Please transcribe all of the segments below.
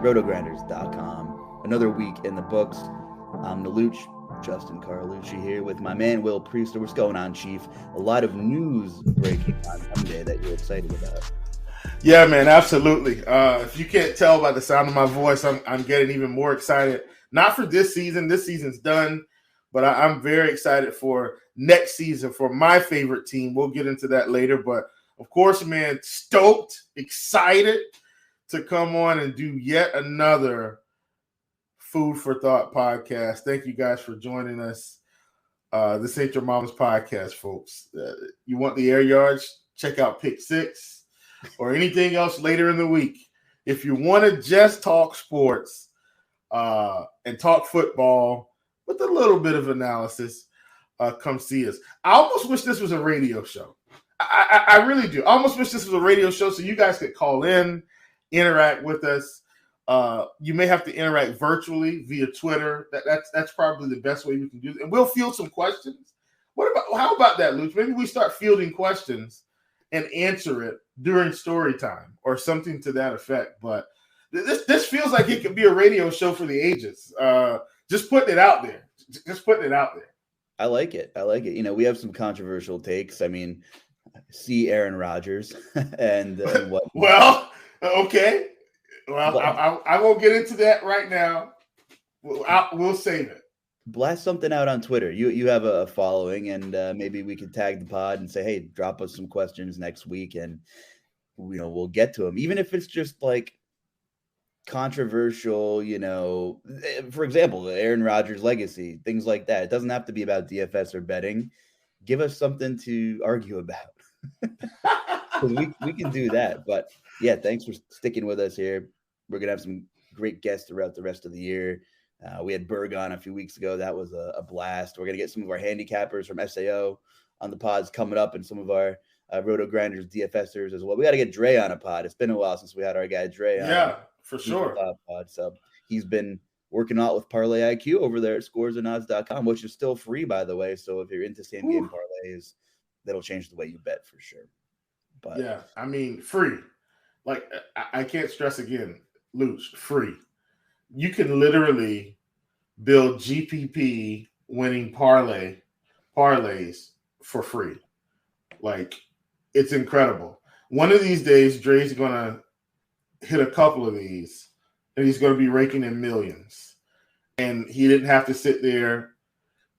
RotoGrinders.com. Another week in the books. I'm the Luuch, Justin Carlucci here with my man Will Priester. What's going on, Chief? A lot of news breaking on Monday that you're excited about. Yeah, man, absolutely. If you can't tell by the sound of my voice, I'm getting even more excited. Not for this season. This season's done. But I'm very excited for next season for my favorite team. We'll get into that later. But, of course, man, stoked, excited to come on and do yet another Food for Thought podcast. Thank you guys for joining us. This ain't your mama's podcast, folks. You want the air yards? Check out Pick 6 or anything else later in the week. If you want to just talk sports and talk football with a little bit of analysis, come see us. I almost wish this was a radio show. I really do. I almost wish this was a radio show so you guys could call in, interact with us. You may have to interact virtually via Twitter. That's probably the best way we can do it. And we'll field some questions. How about that, Luuch? Maybe we start fielding questions and answer it during story time or something to that effect. But this feels like it could be a radio show for the ages. Just putting it out there. I like it. You know, we have some controversial takes. I mean, see Aaron Rodgers and what? Well, okay. Well, I won't get into that right now. We'll save it. Blast something out on Twitter. You have a following, and maybe we could tag the pod and say, hey, drop us some questions next week, and we'll get to them. Even if it's just like controversial, for example, the Aaron Rodgers legacy, things like that. It doesn't have to be about DFS or betting. Give us something to argue about. we can do that. But yeah, thanks for sticking with us here. We're gonna have some great guests throughout the rest of the year. We had Berg on a few weeks ago. That was a blast. We're gonna get some of our handicappers from SAO on the pods coming up, and some of our RotoGrinders DFSers as well. We got to get Dre on a pod. It's been a while since we had our guy Dre on. Yeah, for sure. Pod. So he's been working out with Parlay IQ over there at scoresandodds.com, which is still free, by the way. So if you're into same game parlays, that'll change the way you bet for sure. But yeah, I mean, free. Like, I can't stress again, Luuch, free. You can literally build GPP winning parlays for free. Like, it's incredible. One of these days, Dre's going to hit a couple of these, and he's going to be raking in millions. And he didn't have to sit there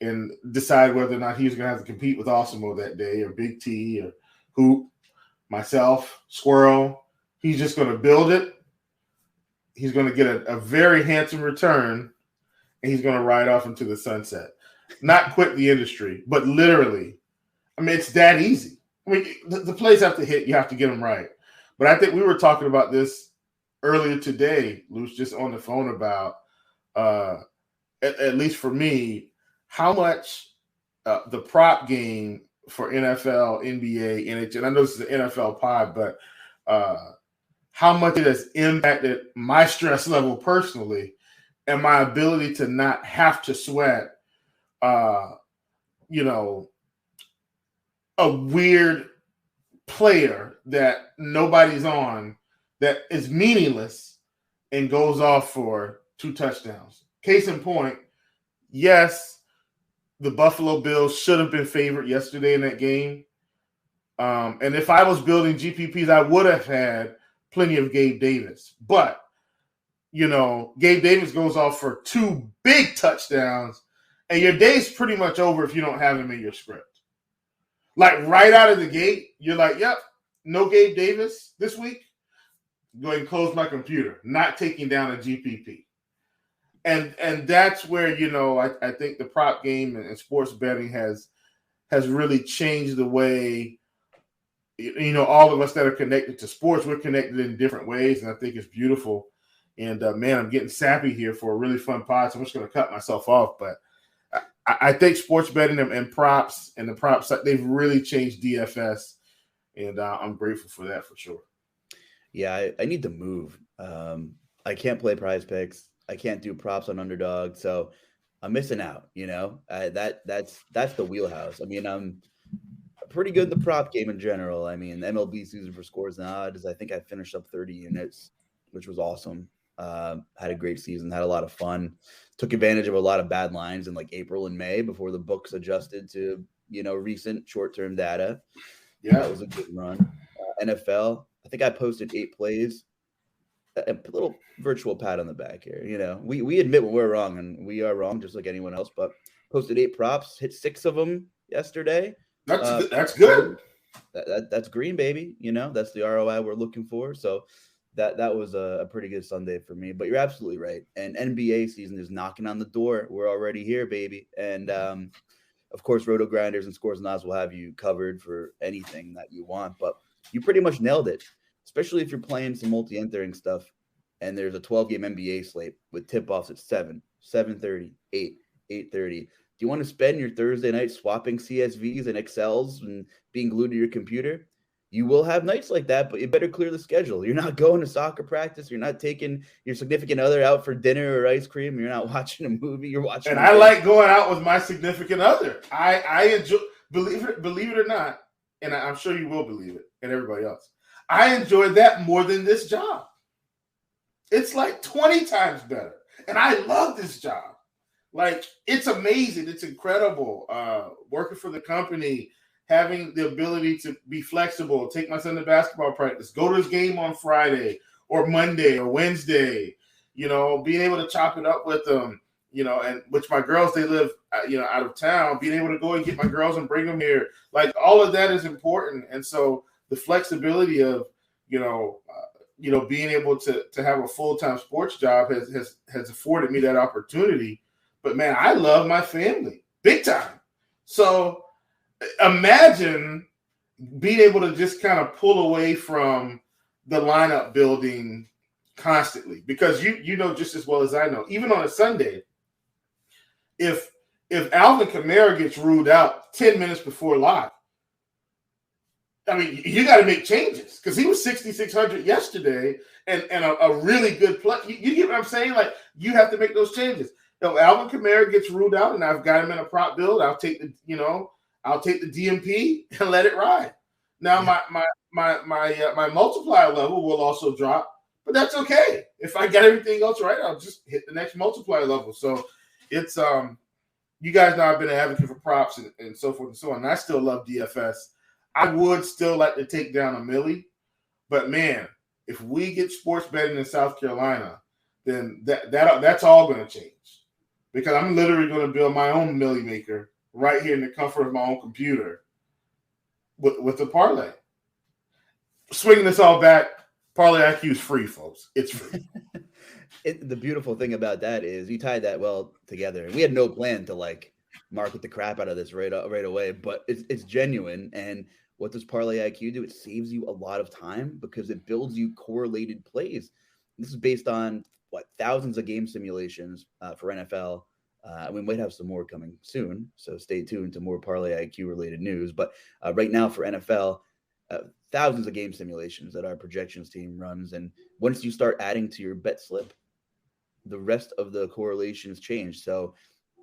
and decide whether or not he was going to have to compete with Awesemo that day, or Big T, or Hoop, myself, Squirrel. He's just going to build it. He's going to get a very handsome return, and he's going to ride off into the sunset. Not quit the industry, but literally. I mean, it's that easy. I mean, the plays have to hit. You have to get them right. But I think we were talking about this earlier today, Luuch, just on the phone about, at least for me, how much the prop game for NFL, NBA, NHL, and I know this is an NFL pod, but how much it has impacted my stress level personally and my ability to not have to sweat, a weird player that nobody's on that is meaningless and goes off for 2 touchdowns. Case in point, yes, the Buffalo Bills should have been favored yesterday in that game. And if I was building GPPs, I would have had plenty of Gabe Davis. But, Gabe Davis goes off for 2 big touchdowns, and your day's pretty much over if you don't have him in your script. Like, right out of the gate, you're like, yep, no Gabe Davis this week. Go ahead and close my computer. Not taking down a GPP. And that's where, I think the prop game and sports betting has really changed the way, all of us that are connected to sports, we're connected in different ways, and I think it's beautiful. And, man, I'm getting sappy here for a really fun pod, so I'm just going to cut myself off. But I think sports betting and props and the props, they've really changed DFS, and I'm grateful for that for sure. Yeah, I need to move. I can't play Prize Picks. I can't do props on Underdog, so I'm missing out. That's the wheelhouse. I mean, I'm pretty good in the prop game in general. I mean, MLB season for scores and odds, I think I finished up 30 units, which was awesome. Had a great season, had a lot of fun, took advantage of a lot of bad lines in like April and May before the books adjusted to, recent short-term data. Yeah. That was a good run. NFL, I think I posted 8 plays. A little virtual pat on the back here. We admit when we're wrong, and we are wrong just like anyone else, but posted 8 props, hit 6 of them yesterday. That's good. That's green, baby. That's the ROI we're looking for. So that was a pretty good Sunday for me. But you're absolutely right. And NBA season is knocking on the door. We're already here, baby. And of course, RotoGrinders and Scores and Odds will have you covered for anything that you want. But you pretty much nailed it, especially if you're playing some multi-entering stuff. And there's a 12-game NBA slate with tip-offs at 7, 7:30, 8, 8:30. Do you want to spend your Thursday night swapping CSVs and Excels and being glued to your computer? You will have nights like that, but you better clear the schedule. You're not going to soccer practice. You're not taking your significant other out for dinner or ice cream. You're not watching a movie. You're watching. And I like going out with my significant other. I enjoy, believe it or not, and I'm sure you will believe it, and everybody else. I enjoy that more than this job. It's like 20 times better, and I love this job. Like, it's amazing. It's incredible. Working for the company, having the ability to be flexible, take my son to basketball practice, go to his game on Friday or Monday or Wednesday, being able to chop it up with them, and which my girls, they live, out of town, being able to go and get my girls and bring them here. Like, all of that is important. And so the flexibility of, being able to have a full-time sports job has afforded me that opportunity. But, man, I love my family big time. So imagine being able to just kind of pull away from the lineup building constantly, because you know just as well as I know, even on a Sunday, if Alvin Kamara gets ruled out 10 minutes before lock, I mean, you got to make changes, because he was 6,600 yesterday and a really good play. You get what I'm saying? Like, you have to make those changes. If Alvin Kamara gets ruled out and I've got him in a prop build, I'll take the DMP and let it ride. Now my multiplier level will also drop, but that's okay. If I got everything else right, I'll just hit the next multiplier level. So it's you guys know I've been an advocate for props and so forth and so on. And I still love DFS. I would still like to take down a milli, but man, if we get sports betting in South Carolina, then that's all going to change, because I'm literally going to build my own milli maker right here in the comfort of my own computer with a parlay. Swinging this all back, Parlay IQ is free, folks. It's free. The beautiful thing about that is you tied that well together. We had no plan to market the crap out of this right away, but it's genuine. And what does Parlay IQ do? It saves you a lot of time because it builds you correlated plays. This is based on thousands of game simulations for NFL. We might have some more coming soon, so stay tuned to more Parlay IQ related news. But right now for NFL, thousands of game simulations that our projections team runs. And once you start adding to your bet slip, the rest of the correlations change. So,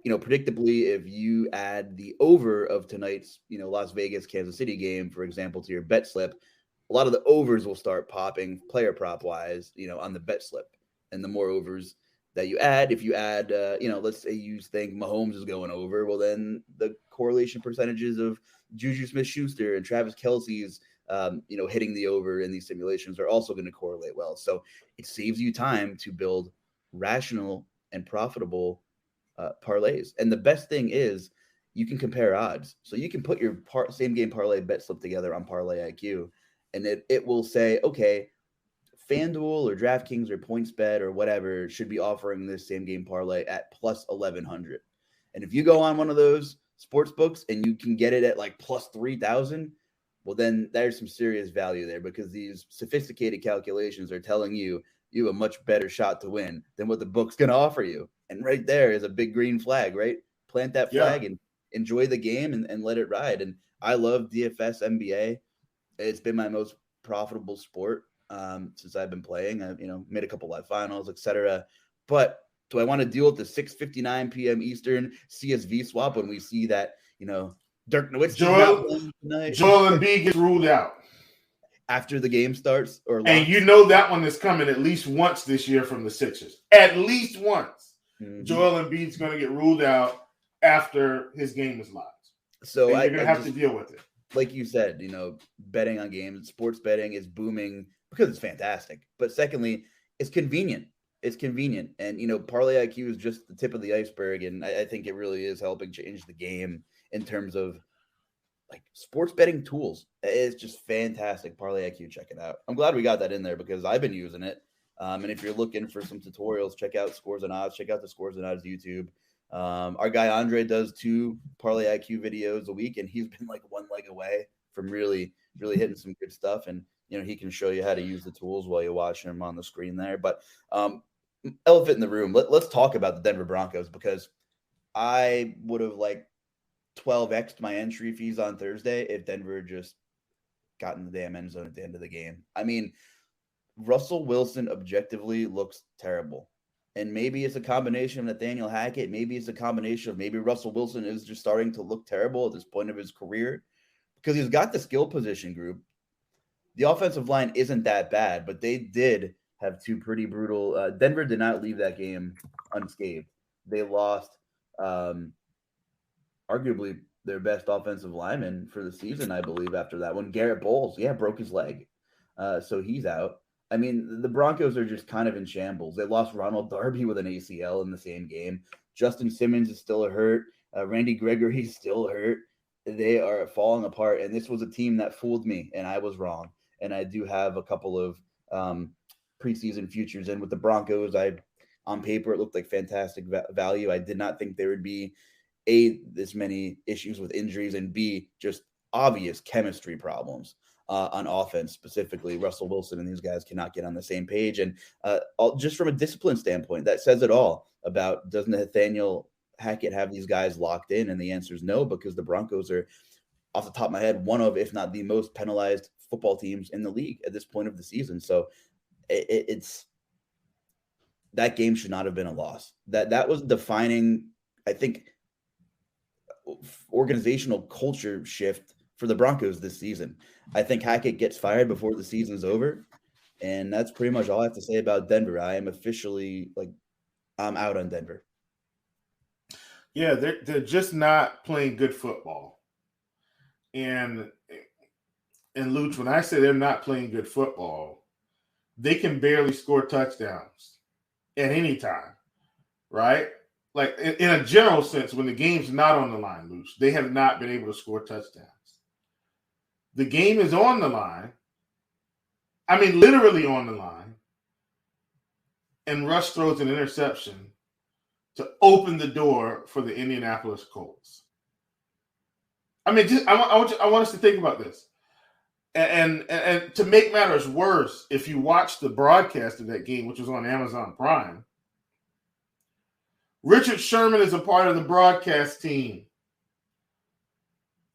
predictably, if you add the over of tonight's, Las Vegas, Kansas City game, for example, to your bet slip, a lot of the overs will start popping player prop wise, on the bet slip. And the more overs that you add, if you add, let's say you think Mahomes is going over, well, then the correlation percentages of Juju Smith-Schuster and Travis Kelce's, hitting the over in these simulations are also going to correlate well. So it saves you time to build rational and profitable parlays. And the best thing is you can compare odds. So you can put your same game parlay bet slip together on Parlay IQ, and it will say, okay, FanDuel or DraftKings or PointsBet or whatever should be offering this same game parlay at plus 1,100. And if you go on one of those sports books and you can get it at plus 3,000, well, then there's some serious value there, because these sophisticated calculations are telling you you have a much better shot to win than what the book's going to offer you. And right there is a big green flag, right? Plant that flag and enjoy the game and let it ride. And I love DFS NBA. It's been my most profitable sport since I've been playing. I've made a couple live finals, etc. But do I want to deal with the 6:59 p.m. Eastern CSV swap when we see that Dirk Nowitzki Joel Embiid gets ruled out? after the game starts or and you know that one is coming at least once this year from the Sixers. At least once. Mm-hmm. Joel Embiid's going to get ruled out after his game is live. So you're going to have to deal with it. Like you said, betting on games, sports betting is booming because it's fantastic. But secondly, it's convenient. It's convenient. And, Parlay IQ is just the tip of the iceberg. And I think it really is helping change the game in terms of like sports betting tools. It's just fantastic. Parlay IQ, check it out. I'm glad we got that in there because I've been using it. And if you're looking for some tutorials, check out Scores and Odds. Check out the Scores and Odds YouTube. Our guy Andre does 2 Parlay IQ videos a week, and he's been like one leg away from really, really hitting some good stuff. And he can show you how to use the tools while you watch him on the screen there. But elephant in the room. Let's talk about the Denver Broncos because I would have 12x'd my entry fees on Thursday if Denver just got in the damn end zone at the end of the game. I mean, Russell Wilson objectively looks terrible. And maybe it's a combination of Nathaniel Hackett. Maybe it's a combination of maybe Russell Wilson is just starting to look terrible at this point of his career because he's got the skill position group. The offensive line isn't that bad, but they did have 2 pretty brutal. Denver did not leave that game unscathed. They lost arguably their best offensive lineman for the season, I believe, after that one. Garrett Bowles, broke his leg. So he's out. I mean, the Broncos are just kind of in shambles. They lost Ronald Darby with an ACL in the same game. Justin Simmons is still hurt. Randy Gregory's still hurt. They are falling apart. And this was a team that fooled me, and I was wrong. And I do have a couple of preseason futures in with the Broncos. On paper, it looked like fantastic value. I did not think there would be this many issues with injuries, and B, just obvious chemistry problems. On offense, specifically, Russell Wilson and these guys cannot get on the same page. And just from a discipline standpoint, that says it all about doesn't Nathaniel Hackett have these guys locked in? And the answer is no, because the Broncos are, off the top of my head, one of, if not the most penalized football teams in the league at this point of the season. So it's that game should not have been a loss. That was defining, I think, organizational culture shift for the Broncos this season. I think Hackett gets fired before the season's over, and that's pretty much all I have to say about Denver. I am officially I'm out on Denver. Yeah, they're just not playing good football. And Luuch, when I say they're not playing good football, they can barely score touchdowns at any time, right? Like in a general sense, when the game's not on the line, Luuch, they have not been able to score touchdowns. The game is on the line. I mean, literally on the line. And Russ throws an interception to open the door for the Indianapolis Colts. I mean, I want us to think about this. And to make matters worse, if you watch the broadcast of that game, which was on Amazon Prime, Richard Sherman is a part of the broadcast team.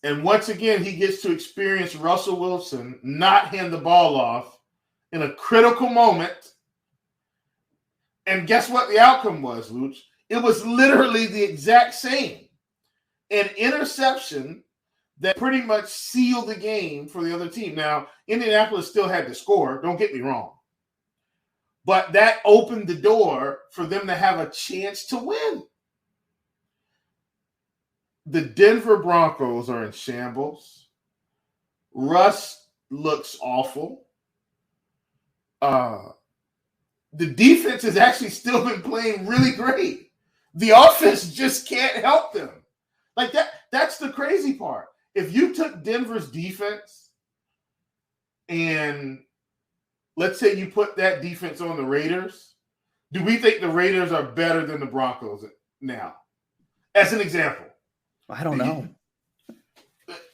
And once again, he gets to experience Russell Wilson not hand the ball off in a critical moment. And guess what the outcome was, Luuch? It was literally the exact same. An interception that pretty much sealed the game for the other team. Now, Indianapolis still had to score, don't get me wrong. But that opened the door for them to have a chance to win. The Denver Broncos are in shambles. Russ looks awful. The defense has actually still been playing really great. The offense just can't help them. Like that's the crazy part. If you took Denver's defense and let's say you put that defense on the Raiders, do we think the Raiders are better than the Broncos now? As an example. I don't know.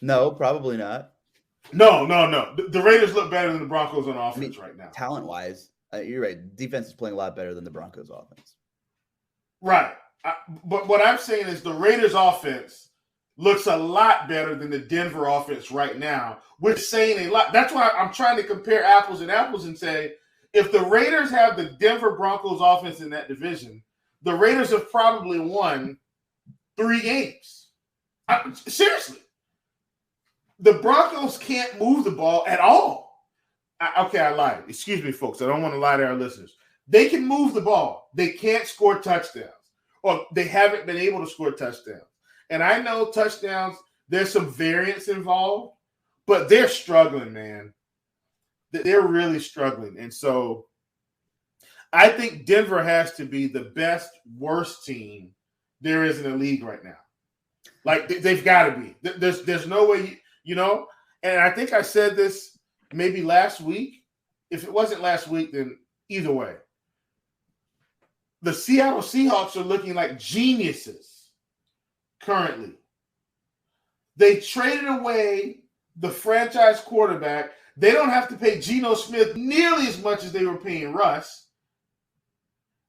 No, probably not. No. The Raiders look better than the Broncos on offense right now. Talent-wise, you're right. Defense is playing a lot better than the Broncos offense. Right. But what I'm saying is the Raiders offense looks a lot better than the Denver offense right now, which is saying a lot. That's why I'm trying to compare apples and apples and say, if the Raiders have the Denver Broncos offense in that division, the Raiders have probably won 3 games. Seriously. The Broncos can't move the ball at all. I lied. Excuse me, folks. I don't want to lie to our listeners. They can move the ball. They can't score touchdowns, or they haven't been able to score touchdowns. And I know touchdowns, there's some variance involved, but they're struggling, man. They're really struggling. And so I think Denver has to be the best, worst team there is in the league right now. Like, they've got to be. There's no way, and I think I said this maybe last week. If it wasn't last week, then either way. The Seattle Seahawks are looking like geniuses currently. They traded away the franchise quarterback. They don't have to pay Geno Smith nearly as much as they were paying Russ.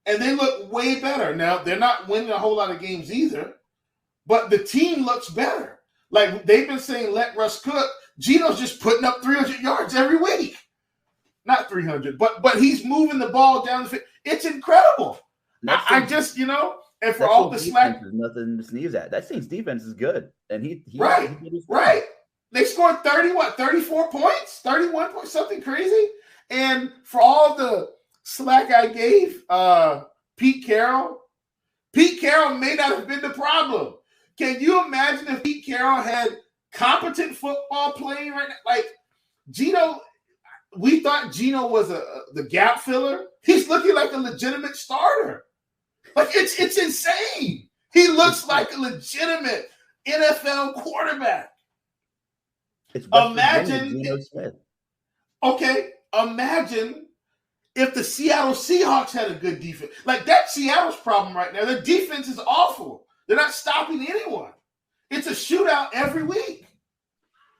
And they look way better. Now, they're not winning a whole lot of games either, but the team looks better. Like, they've been saying, let Russ cook. Geno's just putting up 300 yards every week. Not 300, but he's moving the ball down the field. It's incredible. I just, and for all the slack. There's nothing to sneeze at. That Saints defense is good. And he right. They scored 34 points, 31 points, something crazy. And for all the slack I gave Pete Carroll may not have been the problem. Can you imagine if Pete Carroll had competent football playing right now? Like, Geno, we thought Geno was the gap filler. He's looking like a legitimate starter. Like, it's insane. He looks like a legitimate NFL quarterback. Imagine Geno Smith. Okay, imagine if the Seattle Seahawks had a good defense. Like, that's Seattle's problem right now. Their defense is awful. They're not stopping anyone. It's a shootout every week.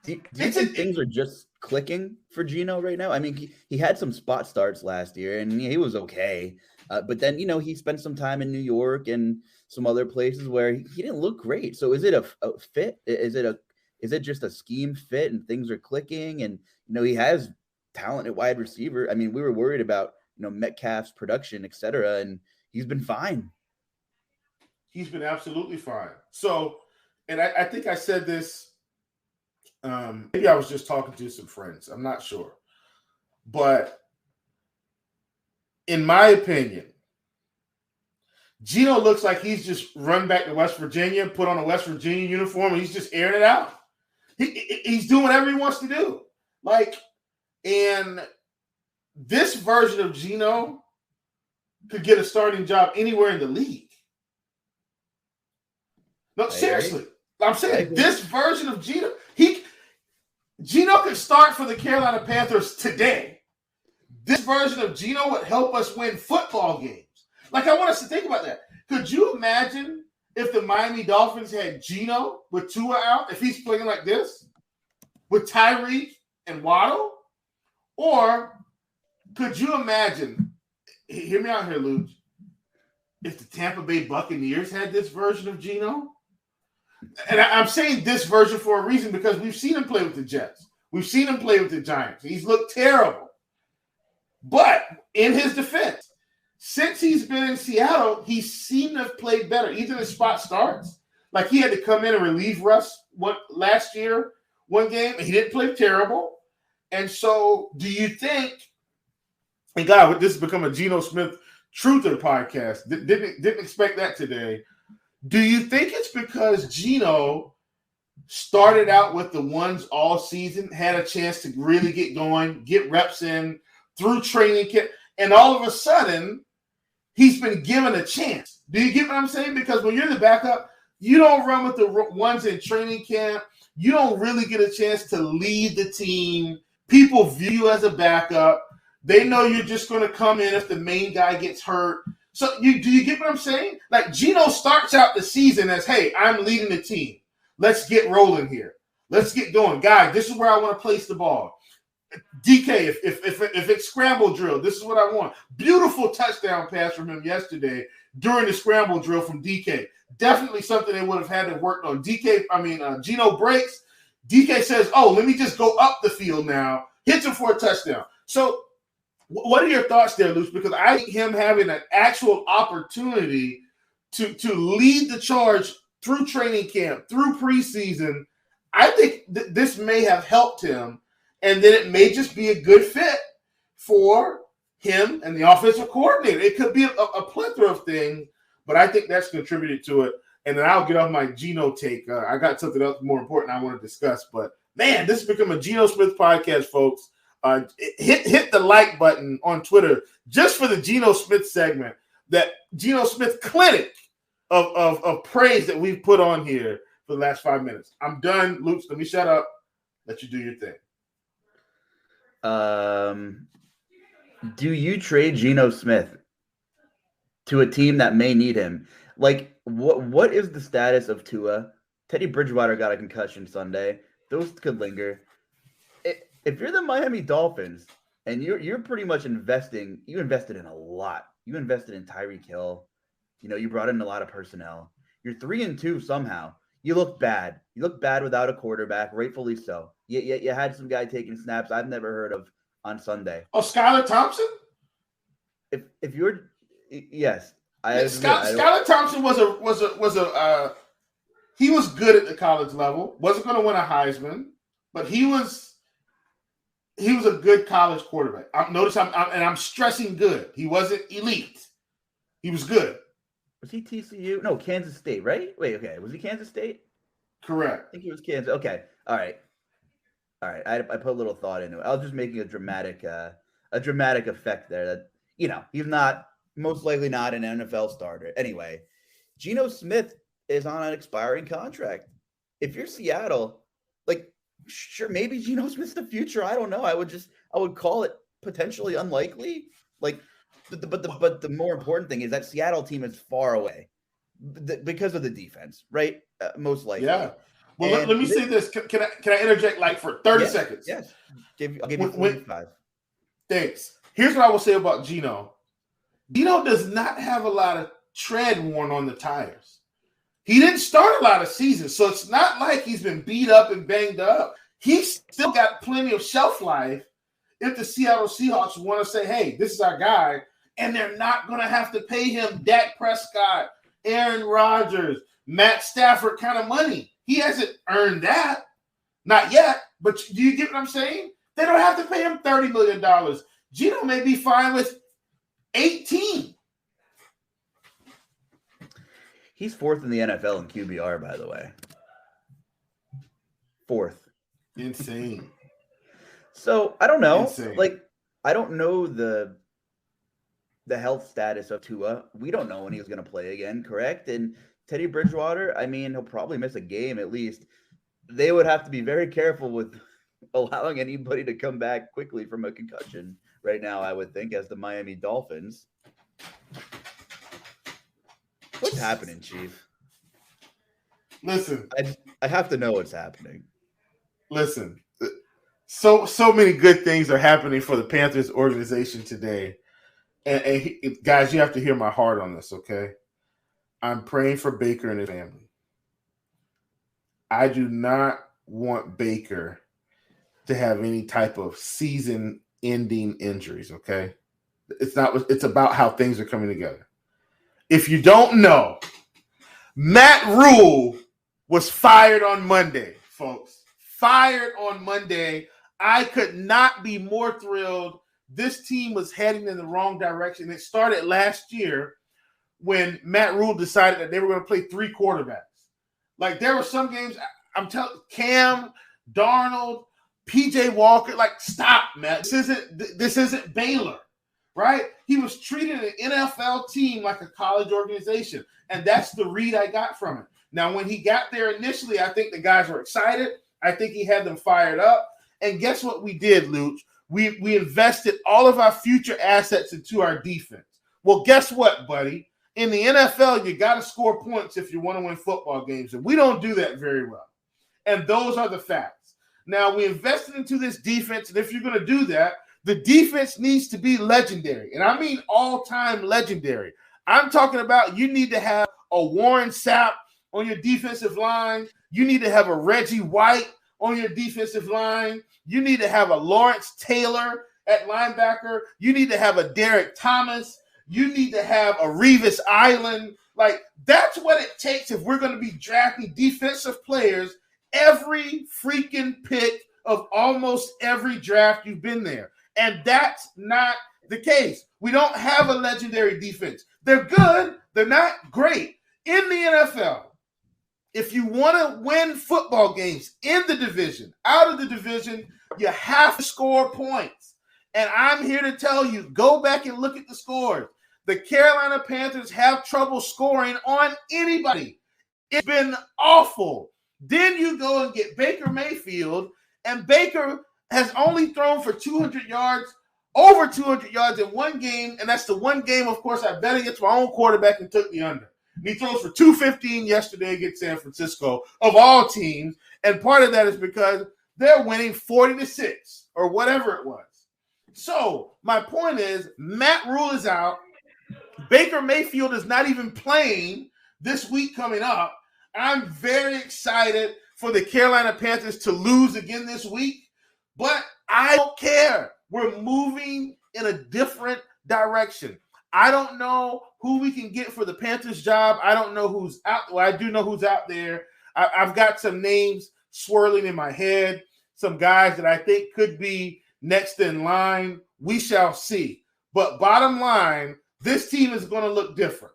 Do you think things are just clicking for Geno right now? I mean, he had some spot starts last year, and he was okay. But then, he spent some time in New York and some other places where he didn't look great. So is it a fit? Is it just a scheme fit and things are clicking? And, he has talent at wide receiver. I mean, we were worried about, Metcalf's production, et cetera, and he's been fine. He's been absolutely fine. So, and I think I said this, maybe I was just talking to some friends. I'm not sure. But in my opinion, Geno looks like he's just run back to West Virginia, put on a West Virginia uniform, and he's just airing it out. He's doing whatever he wants to do. Like, and this version of Geno could get a starting job anywhere in the league. No, seriously. I'm saying this version of Geno, Geno could start for the Carolina Panthers today. This version of Geno would help us win football games. Like, I want us to think about that. Could you imagine if the Miami Dolphins had Geno with Tua out, if he's playing like this, with Tyreek and Waddle? Or could you imagine, hear me out here, Luuch, if the Tampa Bay Buccaneers had this version of Geno? And I'm saying this version for a reason because we've seen him play with the Jets. We've seen him play with the Giants. He's looked terrible. But in his defense, since he's been in Seattle, he seemed to have played better, even in spot starts. Like, he had to come in and relieve Russ last year, one game, and he didn't play terrible. And so do you think, and God, this has become a Geno Smith truther podcast. Didn't expect that today. Do you think it's because Geno started out with the ones all season, had a chance to really get going, get reps in through training camp, and all of a sudden he's been given a chance? Do you get what I'm saying? Because when you're the backup, you don't run with the ones in training camp. You don't really get a chance to lead the team. People view you as a backup. They know you're just going to come in if the main guy gets hurt. So do you get what I'm saying? Like, Geno starts out the season as, hey, I'm leading the team. Let's get rolling here. Let's get going. Guys, this is where I want to place the ball. DK, if it's scramble drill, this is what I want. Beautiful touchdown pass from him yesterday during the scramble drill from DK. Definitely something they would have had to work on. Geno breaks. DK says, oh, let me just go up the field now. Hits him for a touchdown. So what are your thoughts there, Luuch? Because I think him having an actual opportunity to lead the charge through training camp, through preseason, I think this may have helped him, and then it may just be a good fit for him and the offensive coordinator. It could be a plethora of things, but I think that's contributed to it. And then I'll get off my Geno take. I got something else more important I want to discuss. But, man, this has become a Geno Smith podcast, folks. Hit the like button on Twitter just for the Geno Smith segment, that Geno Smith clinic of praise that we've put on here for the last 5 minutes. I'm done. Luuch, let me shut up. Let you do your thing. Do you trade Geno Smith to a team that may need him? Like, what is the status of Tua? Teddy Bridgewater got a concussion Sunday. Those could linger. If you're the Miami Dolphins and you're pretty much invested in a lot. You invested in Tyreek Hill. You brought in a lot of personnel. You're 3-2 somehow. You look bad. You look bad without a quarterback, rightfully so. You had some guy taking snaps I've never heard of on Sunday. Oh, Skylar Thompson? If you're yes, Skylar Thompson he was good at the college level. Wasn't going to win a Heisman, but he was a good college quarterback. I'm stressing good. He wasn't elite. He was good. Was he TCU? No, Kansas State, right? Wait, okay. Was he Kansas State? Correct. I think he was Kansas. Okay. All right. I put a little thought into it. I was just making a dramatic effect there that, he's most likely not an NFL starter. Anyway, Geno Smith is on an expiring contract. If you're Seattle, sure, maybe Geno Smith's the future. I don't know. I would call it potentially unlikely. But the more important thing is that Seattle team is far away because of the defense, right? Most likely. Yeah. Well, let me say this. Can I interject for 30 seconds? Yes. I'll give you 45. Thanks. Here's what I will say about Geno. Geno does not have a lot of tread worn on the tires. He didn't start a lot of seasons, so it's not like he's been beat up and banged up. He's still got plenty of shelf life if the Seattle Seahawks want to say, hey, this is our guy, and they're not going to have to pay him Dak Prescott, Aaron Rodgers, Matt Stafford kind of money. He hasn't earned that. Not yet. But do you get what I'm saying? They don't have to pay him $30 million. Geno may be fine with 18. He's fourth in the NFL in QBR, by the way. Fourth. Insane. So I don't know. Insane. I don't know the health status of Tua. We don't know when he's going to play again, correct? And Teddy Bridgewater, he'll probably miss a game at least. They would have to be very careful with allowing anybody to come back quickly from a concussion right now, I would think, as the Miami Dolphins. What's happening, Chief? Listen. I have to know what's happening. Listen. So many good things are happening for the Panthers organization today. And guys, you have to hear my heart on this, okay? I'm praying for Baker and his family. I do not want Baker to have any type of season-ending injuries, okay? It's about how things are coming together. If you don't know, Matt Rule was fired on Monday, folks. Fired on Monday. I could not be more thrilled. This team was heading in the wrong direction. It started last year when Matt Rule decided that they were going to play three quarterbacks. There were some games, I'm telling Cam, Darnold, PJ Walker, stop, Matt. This isn't Baylor, right? He was treating an NFL team like a college organization, and that's the read I got from it. Now, when he got there initially, I think the guys were excited. I think he had them fired up. And guess what we did, Luuch? We invested all of our future assets into our defense. Well, guess what, buddy? In the NFL, you got to score points if you want to win football games, and we don't do that very well. And those are the facts. Now, we invested into this defense, and if you're going to do that, the defense needs to be legendary, and I mean all-time legendary. I'm talking about you need to have a Warren Sapp on your defensive line. You need to have a Reggie White on your defensive line. You need to have a Lawrence Taylor at linebacker. You need to have a Derek Thomas. You need to have a Revis Island. That's what it takes if we're going to be drafting defensive players every freaking pick of almost every draft you've been there. And that's not the case. We don't have a legendary defense. They're good. They're not great. In the NFL, if you want to win football games in the division, out of the division, you have to score points. And I'm here to tell you, go back and look at the scores. The Carolina Panthers have trouble scoring on anybody. It's been awful. Then you go and get Baker Mayfield, and Baker has only thrown for 200 yards, over 200 yards in one game, and that's the one game, of course, I bet against my own quarterback and took the under. And he throws for 215 yesterday against San Francisco, of all teams, and part of that is because they're winning 40-6 or whatever it was. So my point is, Matt Rule is out. Baker Mayfield is not even playing this week coming up. I'm very excited for the Carolina Panthers to lose again this week, but I don't care. We're moving in a different direction. I don't know who we can get for the Panthers job. I don't know who's out. Well, I do know who's out there. I've got some names swirling in my head, some guys that I think could be next in line. We shall see. But bottom line, this team is going to look different.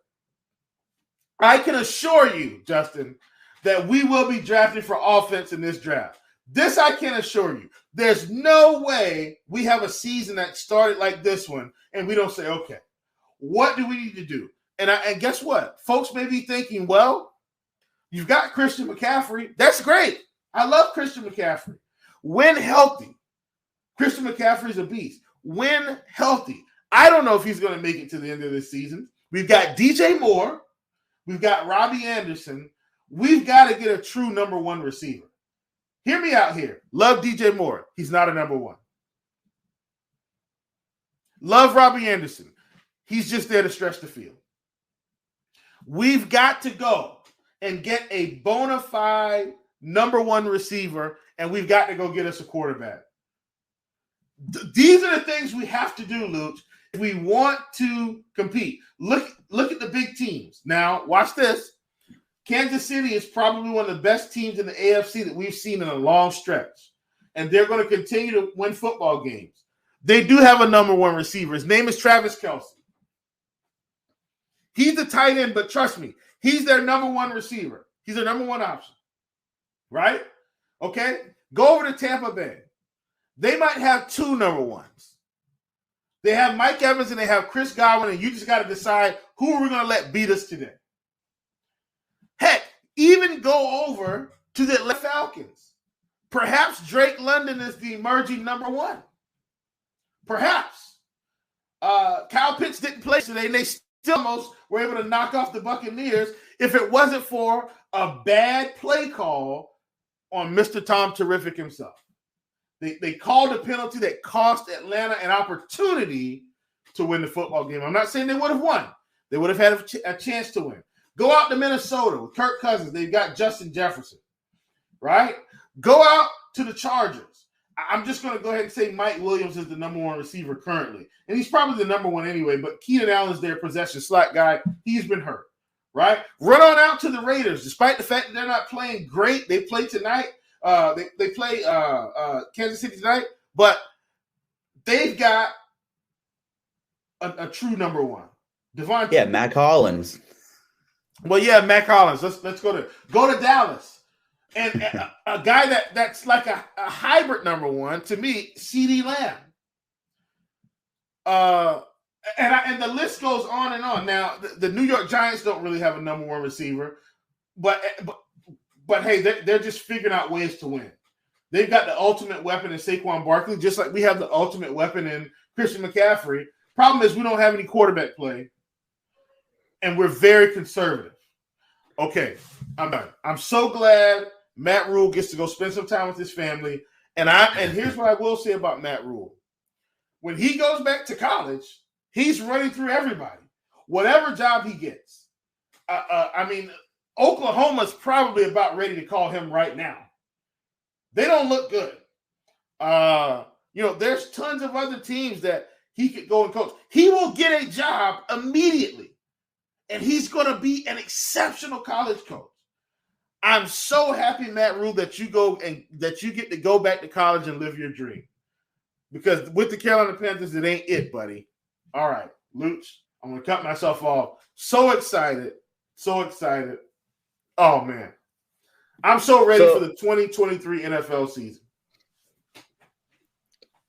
I can assure you, Justin, that we will be drafting for offense in this draft. This I can assure you. There's no way we have a season that started like this one and we don't say, okay, what do we need to do? And guess what? Folks may be thinking, well, you've got Christian McCaffrey. That's great. I love Christian McCaffrey. When healthy, Christian McCaffrey's a beast. When healthy, I don't know if he's going to make it to the end of this season. We've got DJ Moore. We've got Robbie Anderson. We've got to get a true number one receiver. Hear me out here. Love DJ Moore. He's not a number one. Love Robbie Anderson. He's just there to stretch the field. We've got to go and get a bona fide number one receiver, and we've got to go get us a quarterback. These are the things we have to do, Luuch, if we want to compete. Look at the big teams. Now, watch this. Kansas City is probably one of the best teams in the AFC that we've seen in a long stretch, and they're going to continue to win football games. They do have a number one receiver. His name is Travis Kelce. He's the tight end, but trust me, he's their number one receiver. He's their number one option, right? Okay? Go over to Tampa Bay. They might have two number ones. They have Mike Evans and they have Chris Godwin, and you just got to decide who are we going to let beat us today. Heck, even go over to the Atlanta Falcons. Perhaps Drake London is the emerging number one. Perhaps. Kyle Pitts didn't play today, and they still almost were able to knock off the Buccaneers if it wasn't for a bad play call on Mr. Tom Terrific himself. They called a penalty that cost Atlanta an opportunity to win the football game. I'm not saying they would have won. They would have had a chance to win. Go out to Minnesota with Kirk Cousins. They've got Justin Jefferson, right? Go out to the Chargers. I'm just going to go ahead and say Mike Williams is the number one receiver currently. And he's probably the number one anyway, but Keenan Allen's their possession slot guy. He's been hurt, right? Run on out to the Raiders. Despite the fact that they're not playing great, they play tonight. They play Kansas City tonight, but they've got a true number one. Devontae. Yeah, Mac Hollins. Well, yeah, Mac Hollins. Let's go to Dallas. And a guy that's like a hybrid number one to me, CeeDee Lamb. And the list goes on and on. Now, the New York Giants don't really have a number one receiver, but hey, they're just figuring out ways to win. They've got the ultimate weapon in Saquon Barkley, just like we have the ultimate weapon in Christian McCaffrey. Problem is we don't have any quarterback play, and we're very conservative. Okay, I'm done. I'm so glad Matt Rule gets to go spend some time with his family. And here's what I will say about Matt Rule. When he goes back to college, he's running through everybody, whatever job he gets. Oklahoma's probably about ready to call him right now. They don't look good. There's tons of other teams that he could go and coach. He will get a job immediately, and he's going to be an exceptional college coach. I'm so happy, Matt Rule, that you get to go back to college and live your dream. Because with the Carolina Panthers, it ain't it, buddy. All right, Luuch, I'm going to cut myself off. So excited. So excited. Oh, man. I'm so ready for the 2023 NFL season.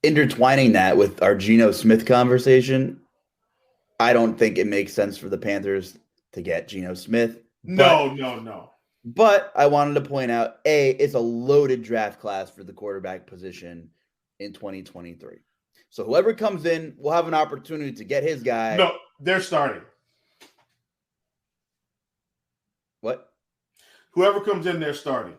Intertwining that with our Geno Smith conversation, I don't think it makes sense for the Panthers to get Geno Smith. No. But I wanted to point out, it's a loaded draft class for the quarterback position in 2023. So whoever comes in will have an opportunity to get his guy. No, they're starting. What? Whoever comes in, they're starting.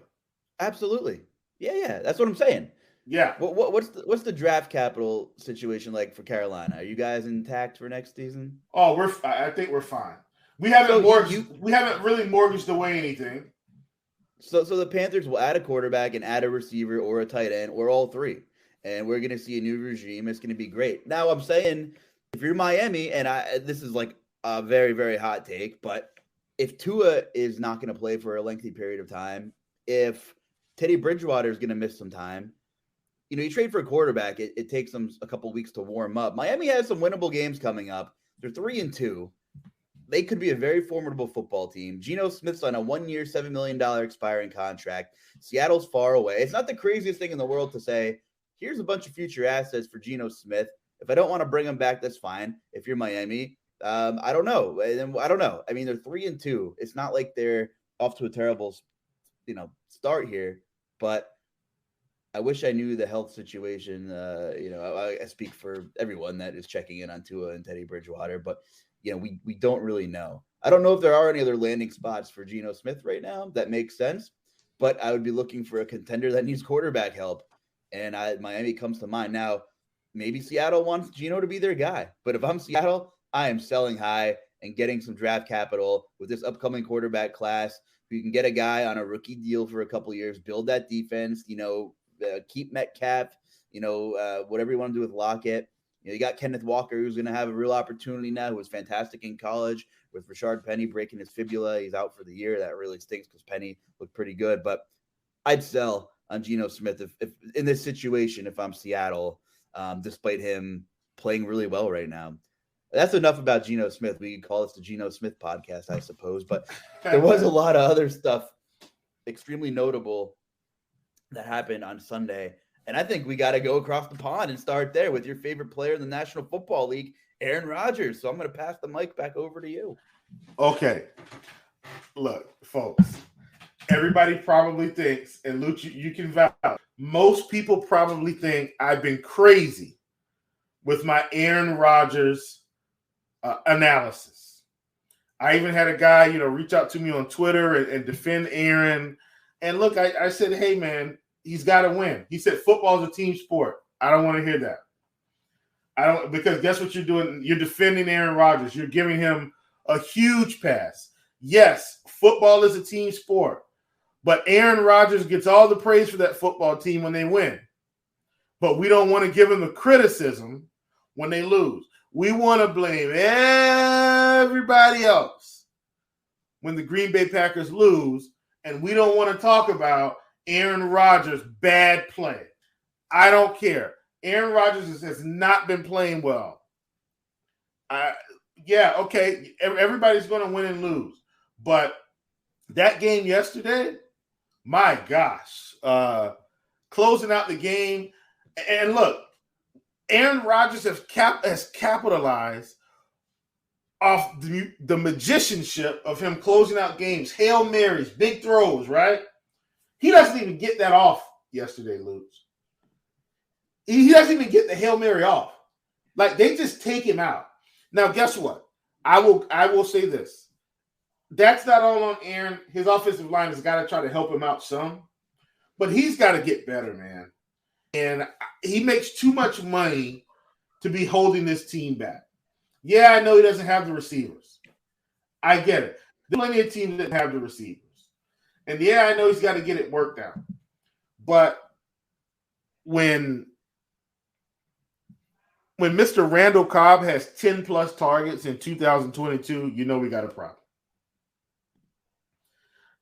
Absolutely. Yeah. That's what I'm saying. Yeah. What's the draft capital situation like for Carolina? Are you guys intact for next season? Oh, I think we're fine. We haven't we haven't really mortgaged away anything. So the Panthers will add a quarterback and add a receiver or a tight end or all three. And we're going to see a new regime. It's going to be great. Now, I'm saying if you're Miami, and this is like a very, very hot take, but if Tua is not going to play for a lengthy period of time, if Teddy Bridgewater is going to miss some time, you trade for a quarterback, it takes them a couple weeks to warm up. Miami has some winnable games coming up. They're 3-2. They could be a very formidable football team. Geno Smith's on a 1-year, $7 million expiring contract. Seattle's far away. It's not the craziest thing in the world to say, here's a bunch of future assets for Geno Smith. If I don't want to bring him back, that's fine. If you're Miami, I don't know. I don't know. I mean, they're 3-2. It's not like they're off to a terrible, start here. But I wish I knew the health situation. I speak for everyone that is checking in on Tua and Teddy Bridgewater, but we don't really know. I don't know if there are any other landing spots for Geno Smith right now that makes sense, but I would be looking for a contender that needs quarterback help. And Miami comes to mind. Now, maybe Seattle wants Geno to be their guy, but if I'm Seattle, I am selling high and getting some draft capital with this upcoming quarterback class. You can get a guy on a rookie deal for a couple of years, build that defense, keep Metcalf, whatever you want to do with Lockett. You got Kenneth Walker, who's going to have a real opportunity now, who was fantastic in college with Rashard Penny breaking his fibula. He's out for the year. That really stinks because Penny looked pretty good. But I'd sell on Geno Smith if in this situation, if I'm Seattle, despite him playing really well right now. That's enough about Geno Smith. We could call this the Geno Smith podcast, I suppose. But there was a lot of other stuff extremely notable that happened on Sunday. And I think we got to go across the pond and start there with your favorite player in the National Football League, Aaron Rodgers. So I'm going to pass the mic back over to you. Okay. Look, folks, everybody probably thinks, and Luuch, you can vouch, most people probably think I've been crazy with my Aaron Rodgers analysis. I even had a guy, reach out to me on Twitter and defend Aaron. And look, I said, hey, man, he's got to win. He said football is a team sport. I don't want to hear that. Because guess what you're doing? You're defending Aaron Rodgers. You're giving him a huge pass. Yes, football is a team sport. But Aaron Rodgers gets all the praise for that football team when they win. But we don't want to give him the criticism when they lose. We want to blame everybody else when the Green Bay Packers lose, and we don't want to talk about Aaron Rodgers' bad play. I don't care. Aaron Rodgers has not been playing well. Okay, everybody's going to win and lose. But that game yesterday, my gosh, closing out the game. And look, Aaron Rodgers has capitalized off the magicianship of him closing out games, Hail Marys, big throws, right? He doesn't even get that off yesterday, Luuch. He doesn't even get the Hail Mary off. Like, they just take him out. Now, guess what? I will say this. That's not all on Aaron. His offensive line has got to try to help him out some. But he's got to get better, man. And he makes too much money to be holding this team back. Yeah, I know he doesn't have the receivers. I get it. There's plenty of teams that have the receivers. And yeah, I know he's got to get it worked out. But when Mr. Randall Cobb has 10-plus targets in 2022, you know we got a problem.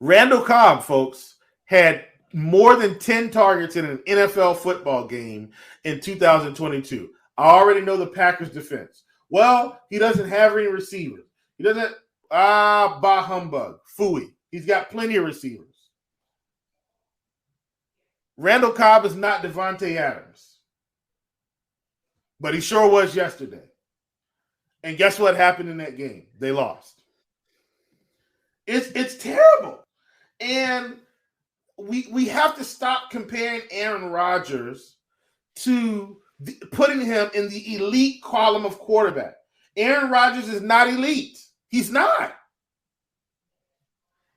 Randall Cobb, folks, had more than 10 targets in an NFL football game in 2022. I already know the Packers defense. Well, he doesn't have any receivers. He doesn't, bah humbug, phooey. He's got plenty of receivers. Randall Cobb is not Devontae Adams, but he sure was yesterday. And guess what happened in that game? They lost. It's terrible. And we have to stop comparing Aaron Rodgers to putting him in the elite column of quarterback. Aaron Rodgers is not elite. He's not.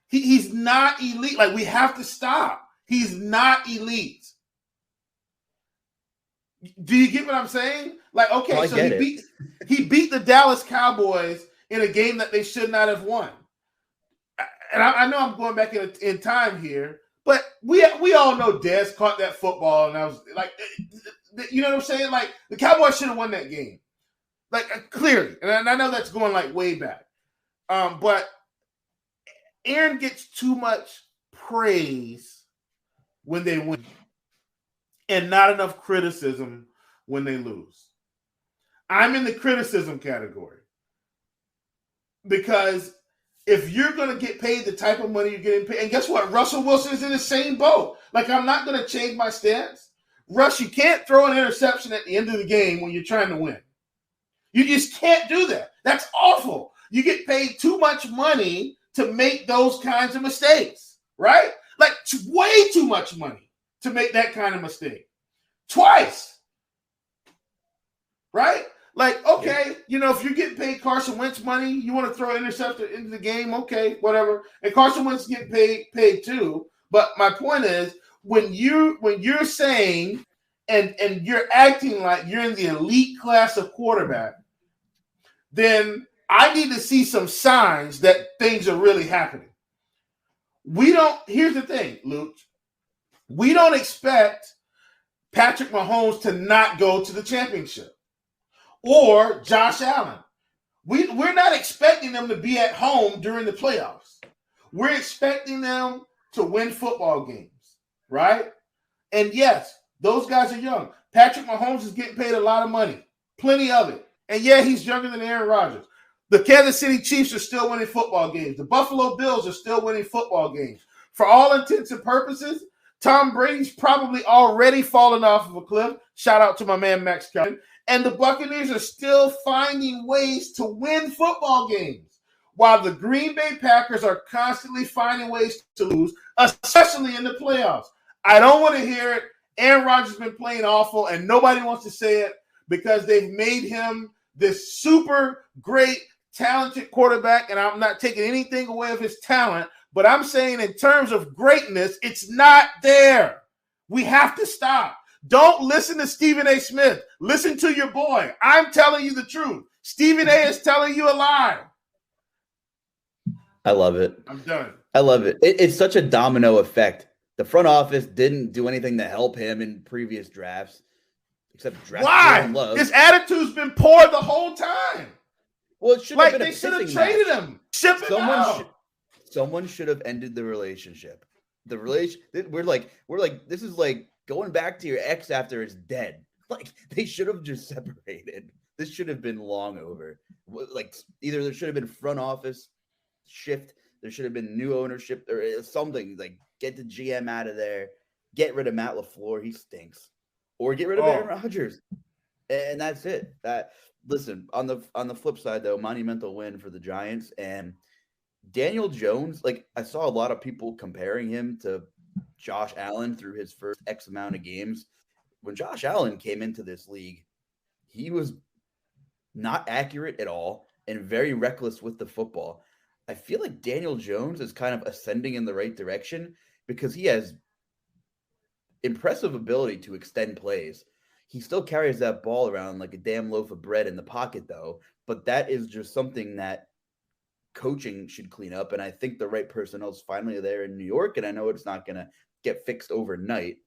He's not elite. Like, we have to stop. He's not elite. Do you get what I'm saying? Like, okay, so he beat the Dallas Cowboys in a game that they should not have won. And I know I'm going back in time here, but we all know Dez caught that football, and I was like, you know what I'm saying? Like, the Cowboys should have won that game, like, clearly. And I know that's going like way back, but Aaron gets too much praise when they win, and not enough criticism when they lose. I'm in the criticism category because if you're going to get paid the type of money you're getting paid, and guess what? Russell Wilson is in the same boat. Like, I'm not going to change my stance. Russ, you can't throw an interception at the end of the game when you're trying to win. You just can't do that. That's awful. You get paid too much money to make those kinds of mistakes, right? Like, way too much money to make that kind of mistake. Twice. Right? Like, okay, you know, if you're getting paid Carson Wentz money, you want to throw an interceptor into the game, okay, whatever. And Carson Wentz get paid too. But my point is, when you're saying and you're acting like you're in the elite class of quarterback, then I need to see some signs that things are really happening. Here's the thing, Luuch. We don't expect Patrick Mahomes to not go to the championship. Or Josh Allen. We're not expecting them to be at home during the playoffs. We're expecting them to win football games, right? And yes, those guys are young. Patrick Mahomes is getting paid a lot of money, plenty of it. And yeah, he's younger than Aaron Rodgers. The Kansas City Chiefs are still winning football games. The Buffalo Bills are still winning football games. For all intents and purposes, Tom Brady's probably already fallen off of a cliff. Shout out to my man Max Kelly. And the Buccaneers are still finding ways to win football games, while the Green Bay Packers are constantly finding ways to lose, especially in the playoffs. I don't want to hear it. Aaron Rodgers has been playing awful, and nobody wants to say it because they've made him this super great, talented quarterback, and I'm not taking anything away of his talent, but I'm saying in terms of greatness, it's not there. We have to stop. Don't listen to Stephen A. Smith. Listen to your boy. I'm telling you the truth. Stephen A. is telling you a lie. I love it. I'm done. I love it. It's such a domino effect. The front office didn't do anything to help him in previous drafts, except draft. Why? His attitude's been poor the whole time. Well, it should have been. They should have traded him. Ship him out. Someone should have ended the relationship. We're like this is like going back to your ex after it's dead. Like, they should have just separated. This should have been long over. Like, either there should have been front office shift, there should have been new ownership, or something. Like, get the GM out of there, get rid of Matt LaFleur, he stinks, or get rid of Aaron Rodgers, and that's it. Listen, on the flip side though, monumental win for the Giants. And Daniel Jones, like, I saw a lot of people comparing him to Josh Allen through his first X amount of games. When Josh Allen came into this league, he was not accurate at all and very reckless with the football. I feel like Daniel Jones is kind of ascending in the right direction because he has impressive ability to extend plays. He still carries that ball around like a damn loaf of bread in the pocket, though. But that is just something that coaching should clean up. And I think the right personnel is finally there in New York. And I know it's not going to get fixed overnight.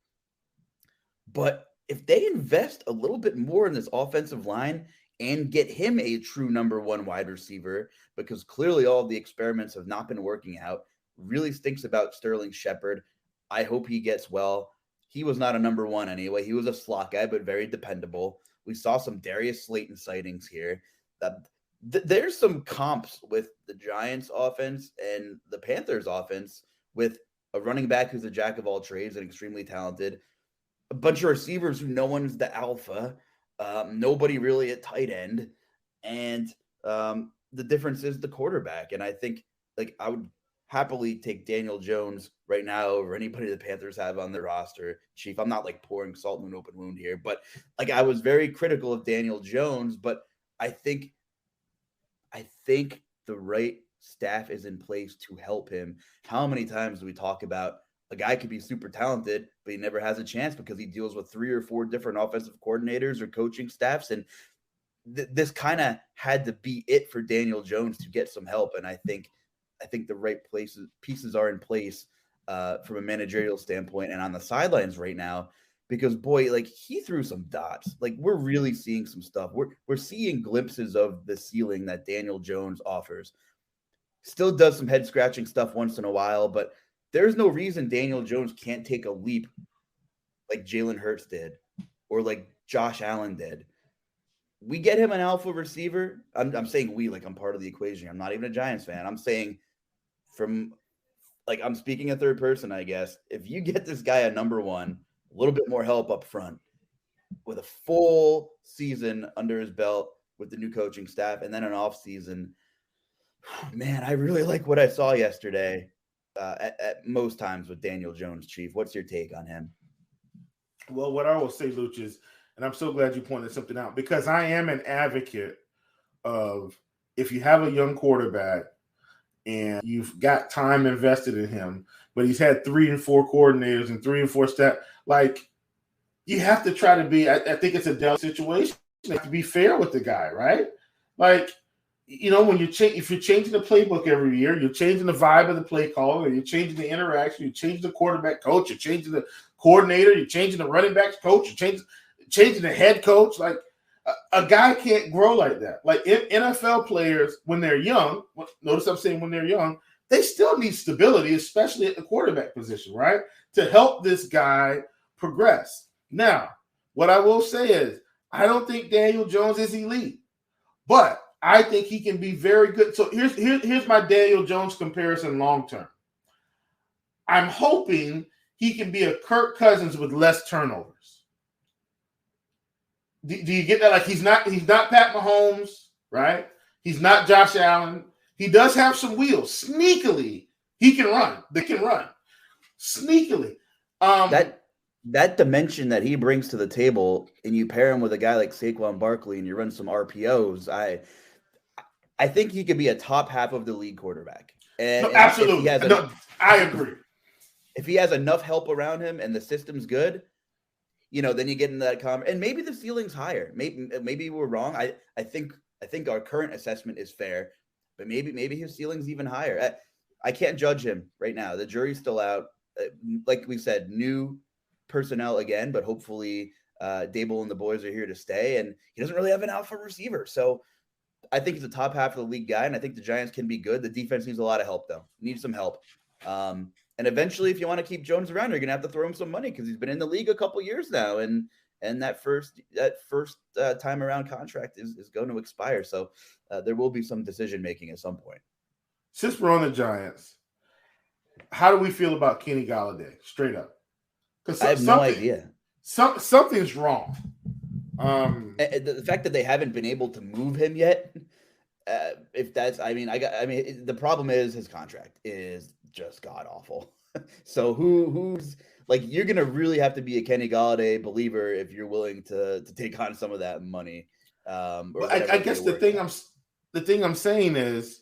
But if they invest a little bit more in this offensive line and get him a true number one wide receiver, because clearly all of the experiments have not been working out, really stinks about Sterling Shepard. I hope he gets well. He was not a number one anyway. He was a slot guy, but very dependable. We saw some Darius Slayton sightings here. There's some comps with the Giants offense and the Panthers offense with a running back who's a jack of all trades and extremely talented, a bunch of receivers who no one's the alpha, nobody really at tight end. And the difference is the quarterback. And I think I would happily take Daniel Jones right now over anybody the Panthers have on their roster. Chief, I'm not pouring salt in an open wound here, but I was very critical of Daniel Jones, but I think the right staff is in place to help him. How many times do we talk about a guy could be super talented, but he never has a chance because he deals with 3 or 4 different offensive coordinators or coaching staffs. And this kind of had to be it for Daniel Jones to get some help. And I think the right pieces are in place from a managerial standpoint and on the sidelines right now, because boy, he threw some dots. We're really seeing some stuff. We're seeing glimpses of the ceiling that Daniel Jones offers. Still does some head scratching stuff once in a while, but there's no reason Daniel Jones can't take a leap like Jalen Hurts did or like Josh Allen did. We get him an alpha receiver. I'm saying we, I'm part of the equation. I'm not even a Giants fan. I'm saying I'm speaking in third person, I guess. If you get this guy a number one, a little bit more help up front with a full season under his belt with the new coaching staff and then an off season, man, I really like what I saw yesterday at most times with Daniel Jones. Chief, what's your take on him? Well, what I will say, Luuch, is, and I'm so glad you pointed something out, because I am an advocate of, if you have a young quarterback and you've got time invested in him, but he's had 3 and 4 coordinators and 3 and 4 staff, you have to try to be, I think it's a delicate situation. You have to be fair with the guy, right? When if you're changing the playbook every year, you're changing the vibe of the play caller, you're changing the interaction, you're changing the quarterback coach, you're changing the coordinator, you're changing the running backs coach, you're changing the head coach. A guy can't grow like that. NFL players, when they're young, notice I'm saying when they're young, they still need stability, especially at the quarterback position, right? To help this guy progress. Now, what I will say is, I don't think Daniel Jones is elite, but I think he can be very good. So here's my Daniel Jones comparison long term. I'm hoping he can be a Kirk Cousins with less turnovers. Do you get that? He's not Pat Mahomes, right? He's not Josh Allen. He does have some wheels. Sneakily, he can run. They can run. Sneakily. That dimension that he brings to the table, and you pair him with a guy like Saquon Barkley and you run some RPOs, I think he could be a top half of the league quarterback. And absolutely. I agree. If he has enough help around him and the system's good, then you get into that and maybe the ceiling's higher. Maybe we're wrong. I think our current assessment is fair, but maybe his ceiling's even higher. I can't judge him right now. The jury's still out. Like we said, new personnel again, but hopefully Dable and the boys are here to stay, and he doesn't really have an alpha receiver. So I think he's a top half of the league guy, and I think the Giants can be good. The defense needs a lot of help, though. Needs some help. And eventually, if you want to keep Jones around, you're going to have to throw him some money because he's been in the league a couple years now, and that first time around contract is going to expire. So there will be some decision making at some point. Since we're on the Giants, how do we feel about Kenny Golladay? Straight up, because I have no idea. Something's wrong. The fact that they haven't been able to move him yet. The problem is his contract is just god awful. So who's you're gonna really have to be a Kenny Golladay believer if you're willing to take on some of that money. I guess the thing I'm saying is,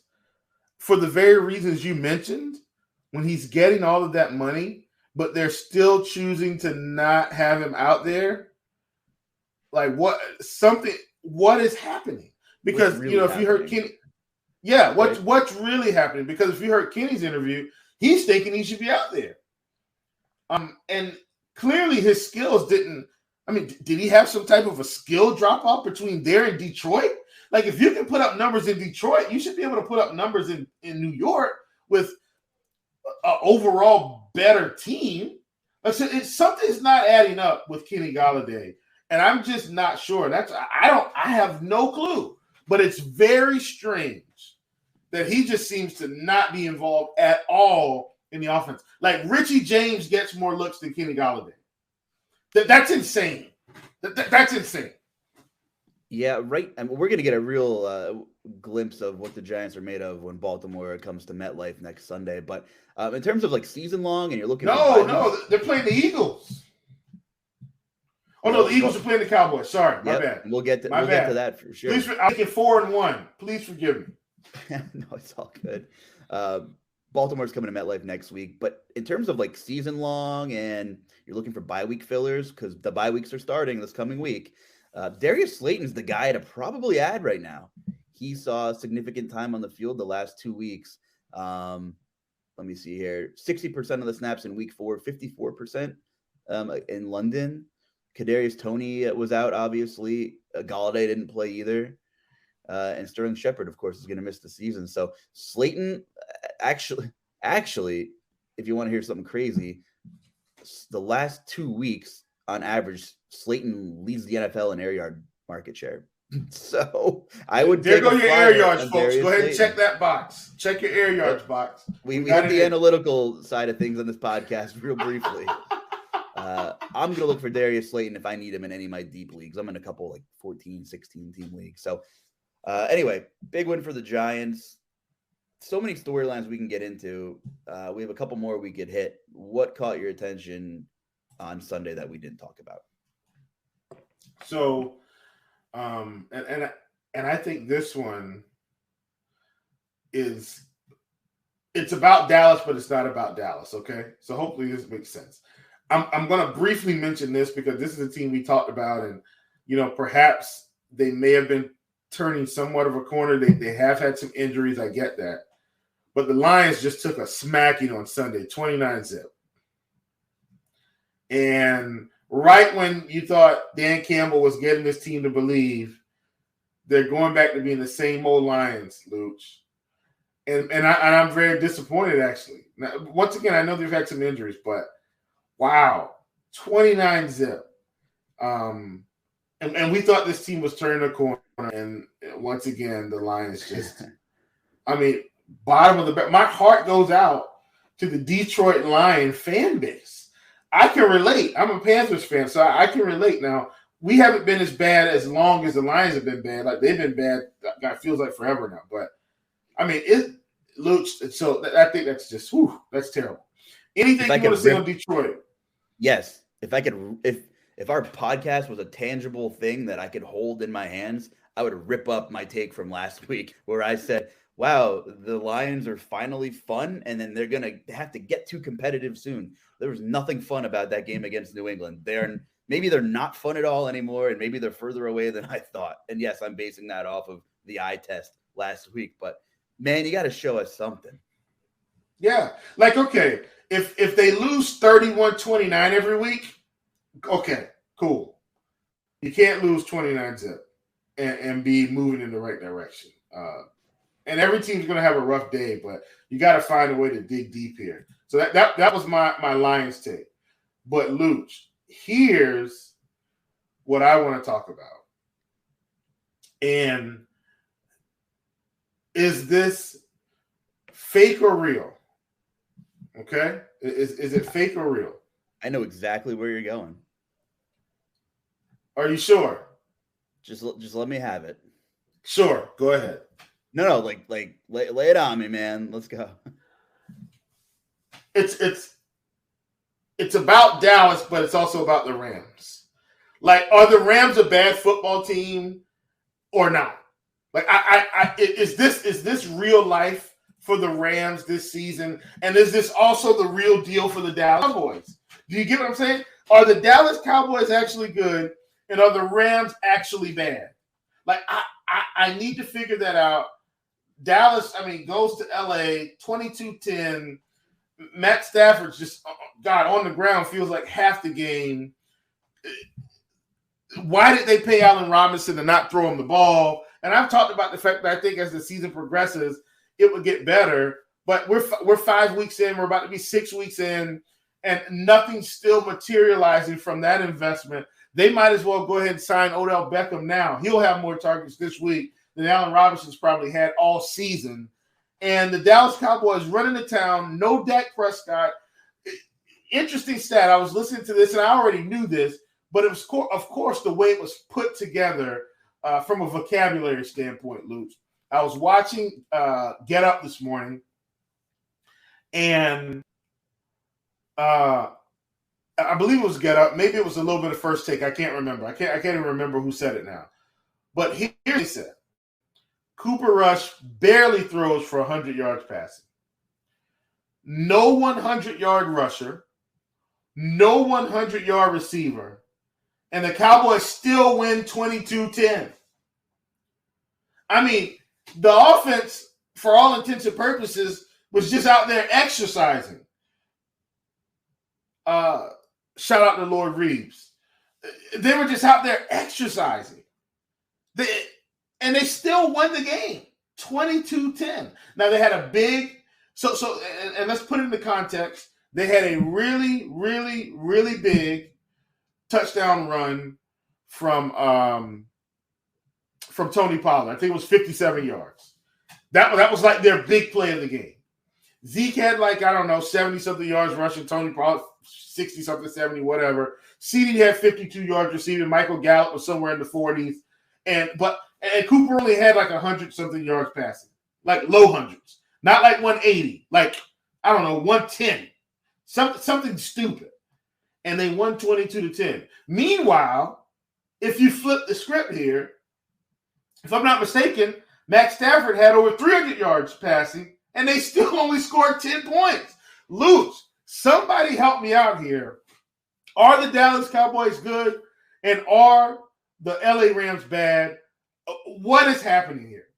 for the very reasons you mentioned, when he's getting all of that money, but they're still choosing to not have him out there, what is happening? Because really if you heard Kenny, what's really happening? Because if you heard Kenny's interview, he's thinking he should be out there. And clearly his skills didn't. Did he have some type of a skill drop off between there and Detroit? If you can put up numbers in Detroit, you should be able to put up numbers in New York with an overall better team. Something's not adding up with Kenny Golladay, and I'm just not sure. I have no clue, but it's very strange that he just seems to not be involved at all in the offense. Like Richie James gets more looks than Kenny Golladay. That's insane. That's insane. Yeah, right. I mean, we're going to get a real glimpse of what the Giants are made of when Baltimore comes to MetLife next Sunday. But in terms of like season long, and you're looking they're playing the Eagles. Oh no, the Eagles are playing the Cowboys. Sorry, my bad. We'll get to that for sure. Please, I get 4-1. Please forgive me. No, it's all good. Baltimore's coming to MetLife next week, but in terms of like season long, and you're looking for bye week fillers because the bye weeks are starting this coming week. Darius Slayton's the guy to probably add right now. He saw significant time on the field the last 2 weeks. Let me see here: 60% of the snaps in week 4, 54% in London. Kadarius Toney was out, obviously. Golladay didn't play either. And Sterling Shepard, of course, is going to miss the season. So Slayton, actually, if you want to hear something crazy, the last 2 weeks, on average, Slayton leads the NFL in air yard market share. So I would there go your air yards, folks. Go ahead and check that box. Check your air yards box. We hit the analytical side of things on this podcast real briefly. I'm going to look for Darius Slayton if I need him in any of my deep leagues. I'm in a couple like 14, 16 team leagues. So anyway, big win for the Giants. So many storylines we can get into. We have a couple more we could hit. What caught your attention on Sunday that we didn't talk about? So, and I think this one it's about Dallas, but it's not about Dallas. Okay, so hopefully this makes sense. I'm going to briefly mention this because this is a team we talked about, and perhaps they may have been turning somewhat of a corner. They have had some injuries. I get that, but the Lions just took a smacking on Sunday, 29-0. And right when you thought Dan Campbell was getting this team to believe, they're going back to being the same old Lions, Luuch. And I'm very disappointed, actually. Now, once again, I know they've had some injuries, but wow, 29-0. And we thought this team was turning a corner, and once again, the Lions just, bottom of the back. My heart goes out to the Detroit Lion fan base. I can relate. I'm a Panthers fan, so I can relate. Now, we haven't been as bad as long as the Lions have been bad. Like, they've been bad, God, feels like forever now. But, it looks – so I think that's just – that's terrible. Anything you want to say on Detroit? Yes. If our podcast was a tangible thing that I could hold in my hands, I would rip up my take from last week where I said, wow, the Lions are finally fun, and then they're going to have to get too competitive soon. There was nothing fun about that game against New England. Maybe they're not fun at all anymore, and maybe they're further away than I thought. And yes, I'm basing that off of the eye test last week. But, man, you got to show us something. Yeah. Like, okay, if they lose 31-29 every week, okay, cool. You can't lose 29-0 and be moving in the right direction. And every team's going to have a rough day, but you got to find a way to dig deep here. So that was my Lions take. But, Luuch, here's what I want to talk about. And is this fake or real? Okay? Is it fake or real? I know exactly where you're going. Are you sure? Just let me have it. Sure. Go ahead. No, lay it on me, man. Let's go. It's about Dallas, but it's also about the Rams. Like, are the Rams a bad football team or not? Like, is this real life for the Rams this season? And is this also the real deal for the Dallas Cowboys? Do you get what I'm saying? Are the Dallas Cowboys actually good, and are the Rams actually bad? Like, I need to figure that out. Dallas, goes to LA, 22-10. Matt Stafford's just, on the ground feels like half the game. Why did they pay Allen Robinson to not throw him the ball? And I've talked about the fact that I think as the season progresses, it would get better. But we're 5 weeks in. We're about to be 6 weeks in. and nothing's still materializing from that investment, they might as well go ahead and sign Odell Beckham now. He'll have more targets this week than Allen Robinson's probably had all season. And the Dallas Cowboys running to town, no Dak Prescott. Interesting stat. I was listening to this, and I already knew this, but it was, of course, the way it was put together from a vocabulary standpoint, Luuch. I was watching Get Up this morning, and I believe it was Get Up. Maybe it was a little bit of First Take. I can't remember. I can't even remember who said it now. But here he said, Cooper Rush barely throws for 100 yards passing. No 100-yard rusher, no 100-yard receiver, and the Cowboys still win 22-10. I mean, the offense, for all intents and purposes, was just out there exercising. Shout out to Lord Reeves. They were just out there exercising. And they still won the game, 22-10. Now, they had a big – and let's put it into context. They had a really, really, really big touchdown run from Tony Pollard. I think it was 57 yards. That was like their big play of the game. Zeke had 70-something yards rushing. Tony Pollard, 60-something, 70, whatever. CeeDee had 52 yards receiving. Michael Gallup was somewhere in the 40s. And Cooper only had 100-something yards passing, low hundreds. Not 180, 110. Something stupid. And they won 22-10. Meanwhile, if you flip the script here, if I'm not mistaken, Matt Stafford had over 300 yards passing, and they still only scored 10 points. Luuch, somebody help me out here. Are the Dallas Cowboys good, and are the LA Rams bad? What is happening here?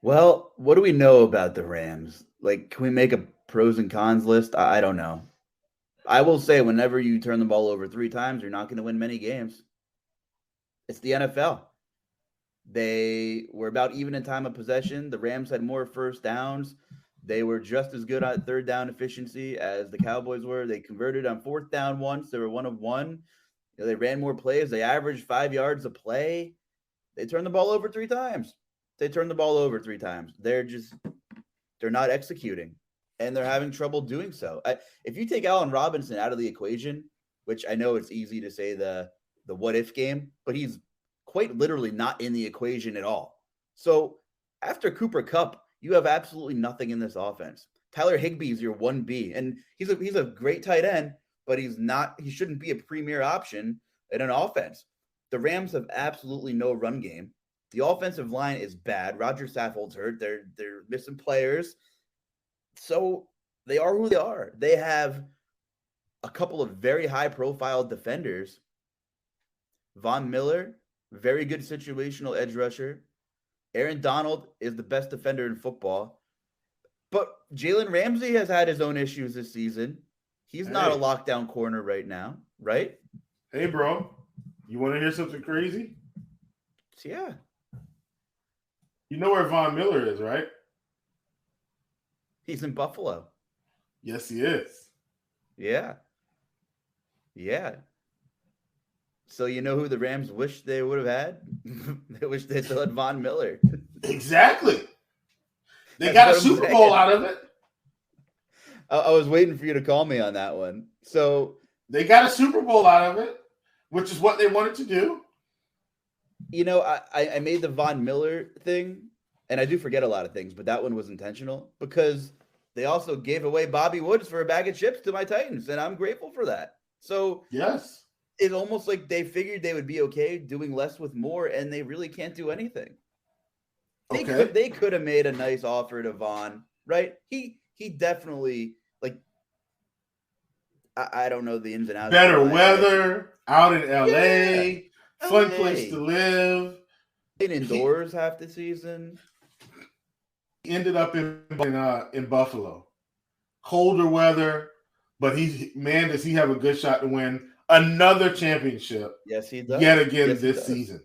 Well, what do we know about the Rams? Can we make a pros and cons list? I don't know. I will say whenever you turn the ball over 3 times, you're not going to win many games. It's the NFL. They were about even in time of possession. The Rams had more first downs. They were just as good at third down efficiency as the Cowboys were. They converted on fourth down once. They were 1 of 1. They ran more plays. They averaged 5 yards a play. They turned the ball over 3 times. They're not executing, and they're having trouble doing so. If you take Allen Robinson out of the equation, which I know it's easy to say the what-if game, but he's quite literally not in the equation at all. So after Cooper Kupp, you have absolutely nothing in this offense. Tyler Higbee is your 1B, and he's a great tight end, but he shouldn't be a premier option in an offense. The Rams have absolutely no run game. The offensive line is bad. Roger Saffold's hurt. They're missing players. So they are who they are. They have a couple of very high-profile defenders. Von Miller, very good situational edge rusher. Aaron Donald is the best defender in football. But Jalen Ramsey has had his own issues this season. He's not a lockdown corner right now, right? Hey, bro. You want to hear something crazy? Yeah. You know where Von Miller is, right? He's in Buffalo. Yes, he is. Yeah. So you know who the Rams wish they would have had? They wish they still had Von Miller. Exactly. They got a Super Bowl out of it. I was waiting for you to call me on that one. So they got a Super Bowl out of it, which is what they wanted to do. I made the Von Miller thing, and I do forget a lot of things, but that one was intentional because they also gave away Bobby Woods for a bag of chips to my Titans, and I'm grateful for that. So yes, it's almost like they figured they would be okay doing less with more, and they really can't do anything. They could have made a nice offer to Von, right? He definitely, I don't know the ins and outs. Better weather, out in LA, fun place to live. Played indoors half the season. He ended up in Buffalo. Colder weather, but does he have a good shot to win another championship? Yes, he does. Yet again this season.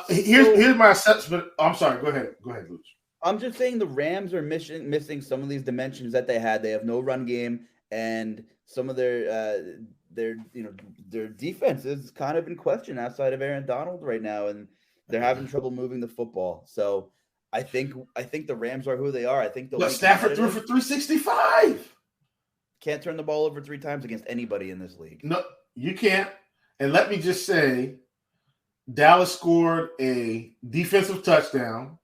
Here's my assessment. I'm sorry. Go ahead, Luuch. I'm just saying the Rams are missing some of these dimensions that they had. They have no run game, and some of their defense is kind of in question outside of Aaron Donald right now, and they're having trouble moving the football. So I think the Rams are who they are. I think they'll. But Stafford threw for 365. Can't turn the ball over 3 times against anybody in this league. No, you can't. And let me just say, Dallas scored a defensive touchdown,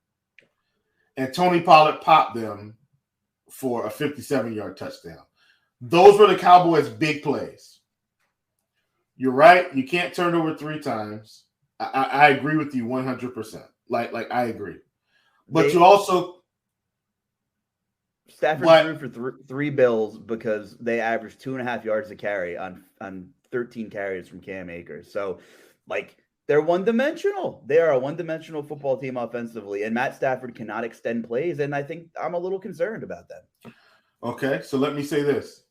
and Tony Pollard popped them for a 57-yard touchdown. Those were the Cowboys' big plays. You're right. You can't turn over 3 times. I agree with you 100%. Like I agree. But you also Stafford threw for 3 bills because they averaged 2.5 yards a carry on 13 carries from Cam Akers. So, they're one-dimensional. They are a one-dimensional football team offensively, and Matt Stafford cannot extend plays, and I think I'm a little concerned about that. Okay, so let me say this.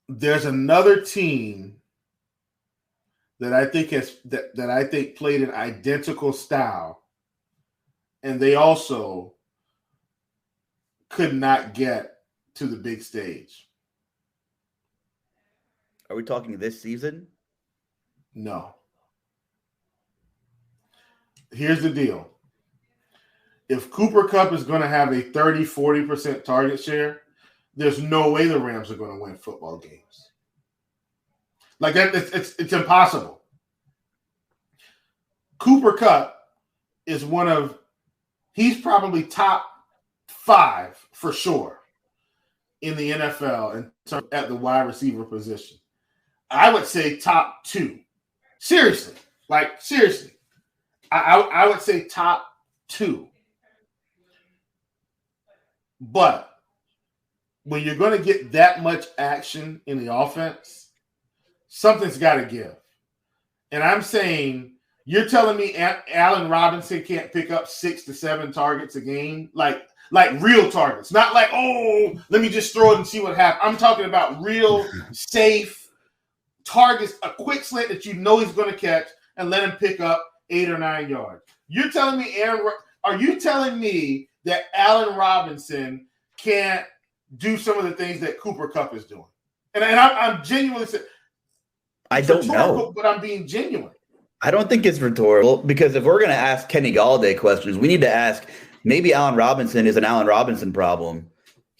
There's another team that I think that I think played an identical style, and they also could not get to the big stage. Are we talking this season? No. Here's the deal. If Cooper Kupp is going to have a 30-40% target share, there's no way the Rams are going to win football games. Like that, it's impossible. Cooper Kupp is he's probably top 5 for sure in the NFL at the wide receiver position. I would say top 2. Seriously. I would say top 2. But when you're going to get that much action in the offense, something's got to give. And I'm saying, you're telling me Allen Robinson can't pick up 6 to 7 targets a game? Like real targets. Not like, oh, let me just throw it and see what happens. I'm talking about real, safe targets, a quick slant that you know he's going to catch and let him pick up 8 or 9 yards. You're telling me, are you telling me that Allen Robinson can't do some of the things that Cooper Kupp is doing? And I'm genuinely saying, I don't know. But I'm being genuine. I don't think it's rhetorical, because if we're going to ask Kenny Galladay questions, we need to ask, maybe Allen Robinson is an Allen Robinson problem.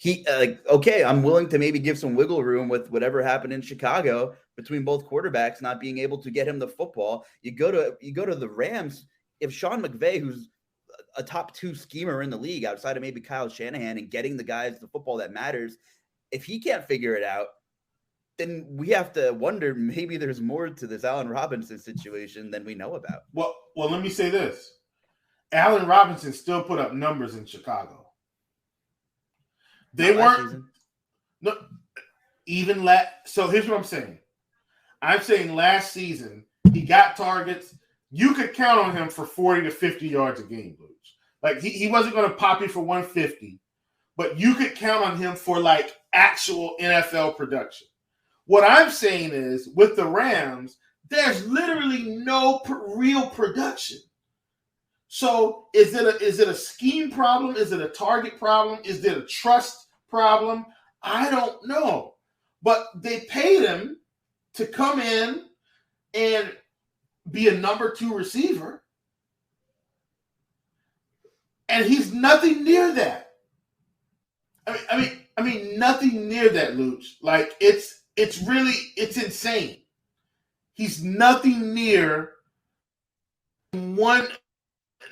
I'm willing to maybe give some wiggle room with whatever happened in Chicago between both quarterbacks not being able to get him the football. You go to the Rams. If Sean McVay, who's a top 2 schemer in the league outside of maybe Kyle Shanahan and getting the guys the football that matters, if he can't figure it out, then we have to wonder, maybe there's more to this Allen Robinson situation than we know about. Well, let me say this. Allen Robinson still put up numbers in Chicago. They weren't. No, even so here's what I'm saying. I'm saying last season, he got targets. You could count on him for 40 to 50 yards a game, Luuch. Like, he wasn't going to pop you for 150, but you could count on him for, actual NFL production. What I'm saying is, with the Rams, there's literally no real production. So is it a scheme problem? Is it a target problem? Is it a trust problem? I don't know. But they paid him to come in and be a number 2 receiver. And he's nothing near that. I mean, nothing near that, Luuch. It's insane. He's nothing near 1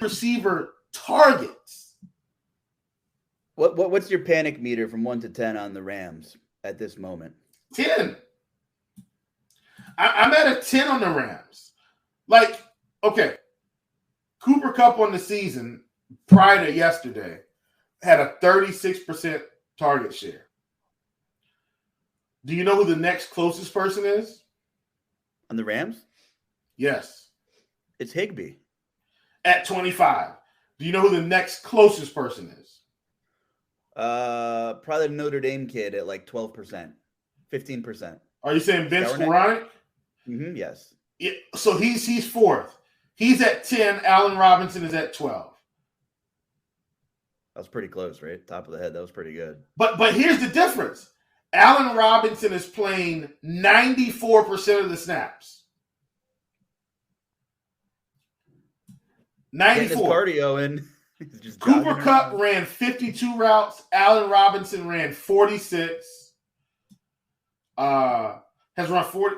receiver targets. What's your panic meter from 1 to 10 on the Rams at this moment? 10. I'm at a 10 on the Rams. Okay, Cooper Kupp on the season prior to yesterday had a 36% target share. Do you know who the next closest person is? On the Rams? Yes. It's Higbee. At 25. Do you know who the next closest person is? Probably the Notre Dame kid at 12%, 15%. Are you saying Vince Skoranek? Yes. So he's 4th. He's at 10. Allen Robinson is at 12. That was pretty close, right? Top of the head. That was pretty good. But here's the difference. Allen Robinson is playing 94% of the snaps. 94. Getting his cardio in. Just Cooper Kupp ran 52 routes. Allen Robinson ran 46. Has run 4.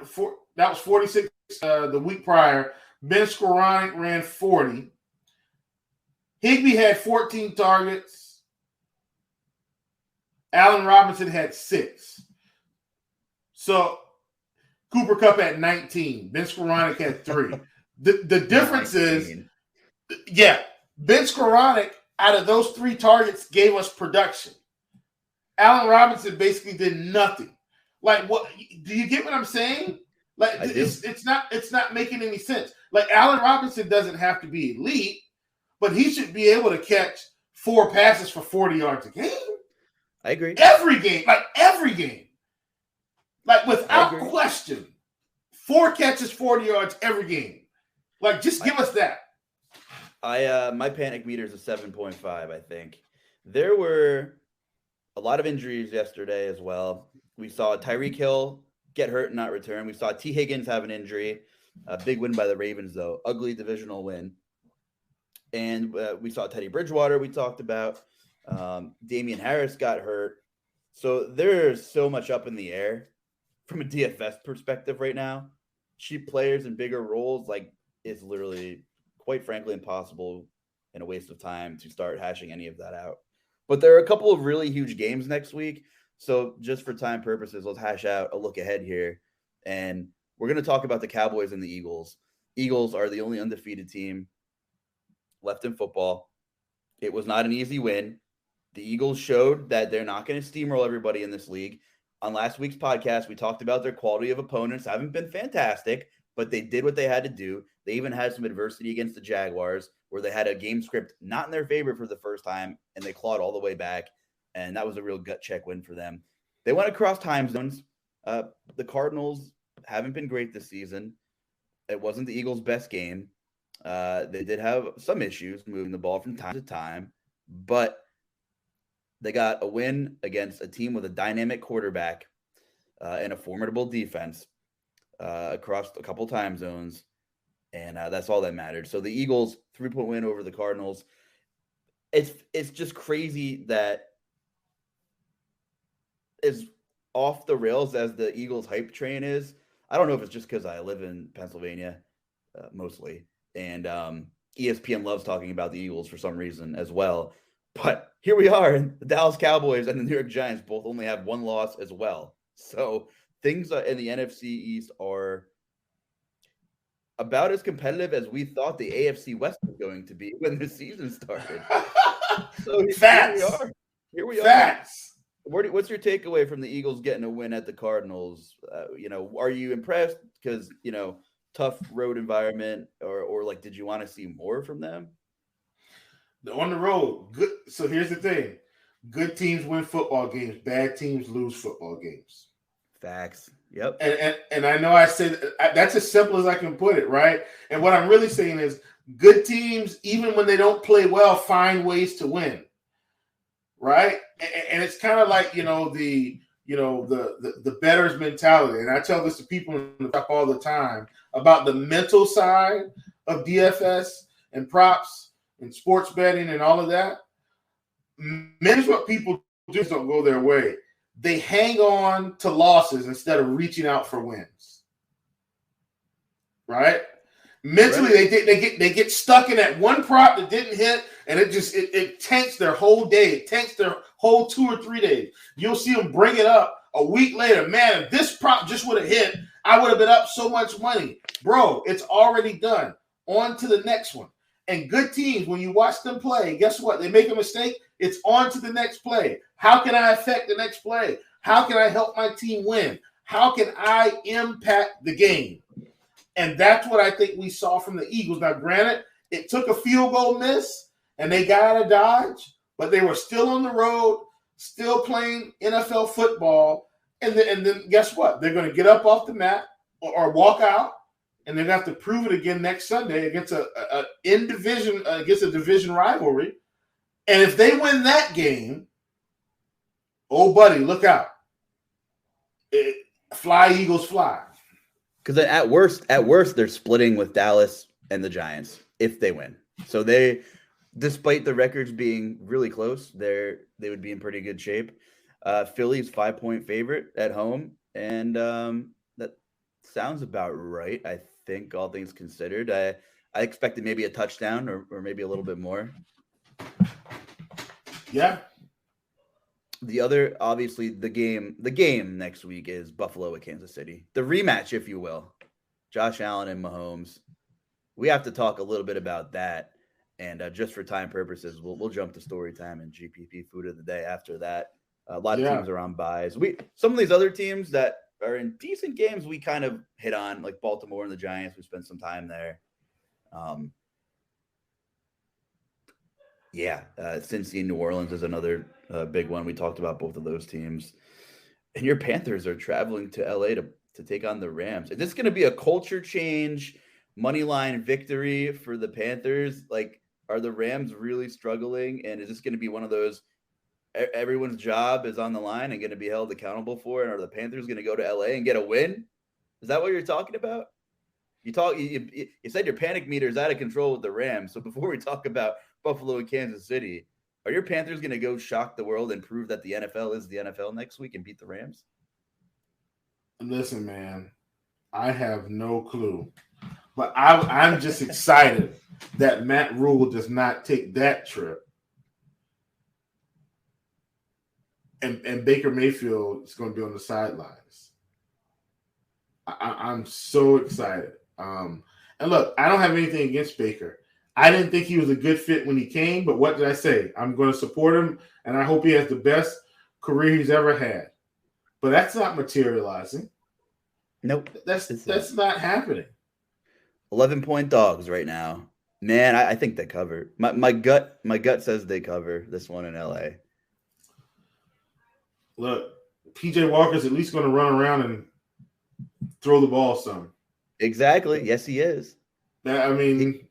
That was 46 the week prior. Ben Skoranek ran 40. Higbee had 14 targets. Allen Robinson had 6. So Cooper Kupp had 19. Ben Skoranek had 3. The difference 19. is, Ben Skoranek, out of those 3 targets, gave us production. Allen Robinson basically did nothing. Like, what? Do you get what I'm saying? Like, it's not making any sense. Like, Allen Robinson doesn't have to be elite, but he should be able to catch 4 passes for 40 yards a game. I agree. Every game. Like, without question. 4 catches, 40 yards every game. Like, just give us that. My panic meter is a 7.5, I think. There were a lot of injuries yesterday as well. We saw Tyreek Hill get hurt and not return. We saw T. Higgins have an injury. A big win by the Ravens, though. Ugly divisional win. And we saw Teddy Bridgewater we talked about. Damian Harris got hurt. So there's so much up in the air from a DFS perspective right now. Cheap players in bigger roles, like, it's literally, quite frankly, impossible and a waste of time to start hashing any of that out. But there are a couple of really huge games next week. So just for time purposes, let's hash out a look ahead here. And we're going to talk about the Cowboys and the Eagles. Eagles are the only undefeated team left in football. It was not an easy win. The Eagles showed that they're not going to steamroll everybody in this league. On last week's podcast, we talked about their quality of opponents. Haven't been fantastic, but they did what they had to do. They even had some adversity against the Jaguars, where they had a game script not in their favor for the first time, and they clawed all the way back, and that was a real gut check win for them. They went across time zones. The Cardinals haven't been great this season. It wasn't the Eagles' best game. They did have some issues moving the ball from time to time, but they got a win against a team with a dynamic quarterback and a formidable defense across a couple time zones, and that's all that mattered. So the Eagles 3-point win over the Cardinals. It's just crazy that as off the rails as the Eagles hype train is. I don't know if it's just because I live in Pennsylvania mostly, and ESPN loves talking about the Eagles for some reason as well. But here we are, and the Dallas Cowboys and the New York Giants both only have 1 loss as well. So things in the NFC East are about as competitive as we thought the AFC West was going to be when the season started. So here we are. What's your takeaway from the Eagles getting a win at the Cardinals? Are you impressed because, tough road environment, or like, did you want to see more from them? On the road, good. So here's the thing: good teams win football games, bad teams lose football games. Facts. Yep. And I know I said that's as simple as I can put it, right? And what I'm really saying is, good teams, even when they don't play well, find ways to win, right? And it's kind of like the better's mentality. And I tell this to people in the talk all the time about the mental side of DFS and props and sports betting and all of that. Many what people do don't go their way. They hang on to losses instead of reaching out for wins. Right? Mentally, right. They get stuck in that one prop that didn't hit, and it tanks their whole day. It tanks their whole 2 or 3 days. You'll see them bring it up a week later. Man, if this prop just would have hit, I would have been up so much money. Bro, it's already done. On to the next one. And good teams, when you watch them play, guess what? They make a mistake, it's on to the next play. How can I affect the next play? How can I help my team win? How can I impact the game? And that's what I think we saw from the Eagles. Now, granted, it took a field goal miss, and they got out of Dodge, but they were still on the road, still playing NFL football. And then guess what? They're going to get up off the mat or walk out, and they're going to have to prove it again next Sunday against a division rivalry. And if they win that game, oh, buddy, look out. Fly, Eagles, fly. Because at worst, they're splitting with Dallas and the Giants if they win. So they, despite the records being really close, they would be in pretty good shape. Philly's 5-point favorite at home, and that sounds about right. I think, all things considered, I expected maybe a touchdown or maybe a little bit more. Yeah. The other, obviously, the game next week is Buffalo at Kansas City. The rematch, if you will. Josh Allen and Mahomes. We have to talk a little bit about that. And just for time purposes, we'll jump to story time and GPP food of the day after that. A lot of teams are on buys. Some of these other teams that are in decent games, we kind of hit on, like Baltimore and the Giants. We spent some time there. Cincy and New Orleans is another big one. We talked about both of those teams. And your Panthers are traveling to LA to take on the Rams. Is this going to be a culture change, money line victory for the Panthers? Like, are the Rams really struggling? And is this going to be one of those everyone's job is on the line and going to be held accountable for? And are the Panthers going to go to LA and get a win? Is that what you're talking about? You said your panic meter is out of control with the Rams. So before we talk about Buffalo and Kansas City, are your Panthers going to go shock the world and prove that the NFL is the NFL next week and beat the Rams? Listen, man, I have no clue. But I'm just excited that Matt Rule does not take that trip. And Baker Mayfield is going to be on the sidelines. I'm so excited. And look, I don't have anything against Baker. I didn't think he was a good fit when he came, but what did I say? I'm going to support him, and I hope he has the best career he's ever had. But that's not materializing. Nope. That's not happening. 11-point dogs right now. Man, I think they cover. My gut says they cover this one in LA. Look, PJ Walker's at least going to run around and throw the ball some. Exactly. Yes, he is. I mean,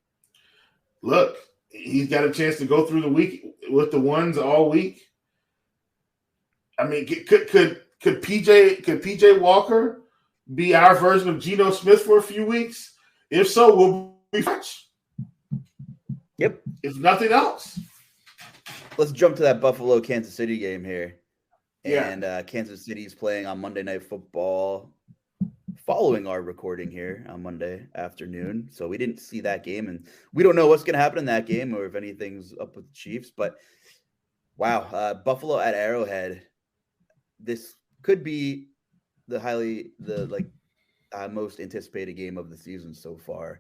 look, he's got a chance to go through the week with the ones all week. I mean, could PJ Walker be our version of Geno Smith for a few weeks? If so, we'll be fresh. Yep. If nothing else. Let's jump to that Buffalo Kansas City game here. Yeah. And Kansas City's playing on Monday Night Football following our recording here on Monday afternoon. So we didn't see that game, and we don't know what's going to happen in that game or if anything's up with the Chiefs. But, wow, Buffalo at Arrowhead. This could be the most anticipated game of the season so far.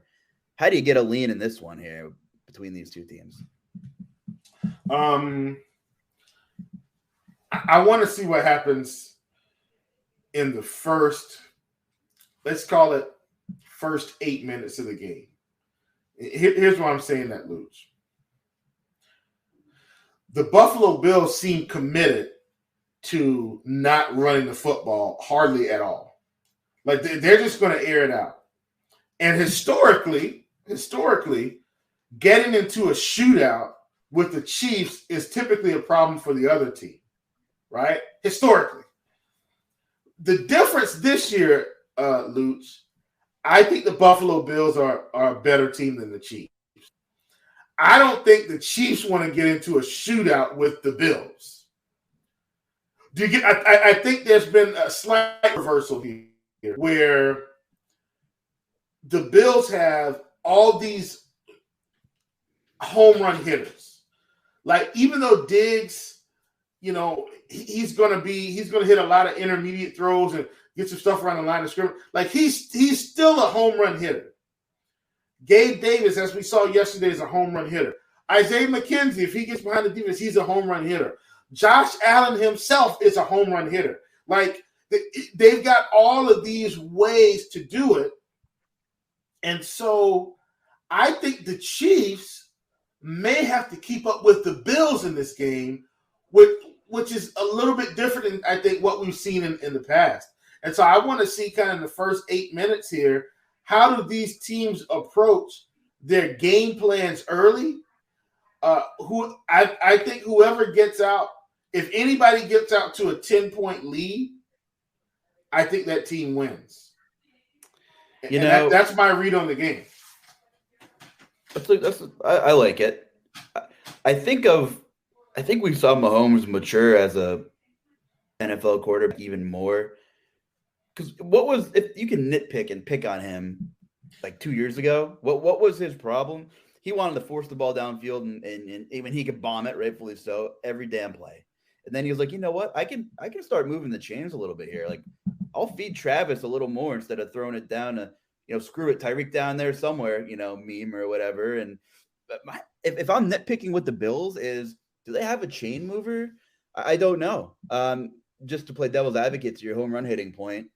How do you get a lean in this one here between these two teams? I want to see what happens in the first, let's call it first 8 minutes of the game. Here's why I'm saying that, Luuch. The Buffalo Bills seem committed to not running the football hardly at all. Like they're just going to air it out. And historically, getting into a shootout with the Chiefs is typically a problem for the other team, right? Historically. The difference this year, Luuch, I think the Buffalo Bills are a better team than the Chiefs. I don't think the Chiefs want to get into a shootout with the Bills. Do you get? I think there's been a slight reversal here where the Bills have all these home run hitters. Like, even though Diggs, he's going to hit a lot of intermediate throws and get some stuff around the line of scrimmage. Like, he's still a home run hitter. Gabe Davis, as we saw yesterday, is a home run hitter. Isaiah McKenzie, if he gets behind the defense, he's a home run hitter. Josh Allen himself is a home run hitter. Like, they've got all of these ways to do it. And so I think the Chiefs may have to keep up with the Bills in this game, which is a little bit different than, I think, what we've seen in the past. And so I want to see kind of the first 8 minutes here how do these teams approach their game plans early? I think whoever gets out, if anybody gets out to a 10-point lead, I think that team wins. That's my read on the game. I like it. I think we saw Mahomes mature as a NFL quarterback even more. Because if you can nitpick and pick on him like 2 years ago, what was his problem? He wanted to force the ball downfield and even he could bomb it, rightfully so, every damn play. And then he was like, you know what? I can start moving the chains a little bit here. Like, I'll feed Travis a little more instead of throwing it down to, screw it, Tyreek down there somewhere, meme or whatever. And if I'm nitpicking with the Bills is, do they have a chain mover? I don't know. Just to play devil's advocate to your home run hitting point,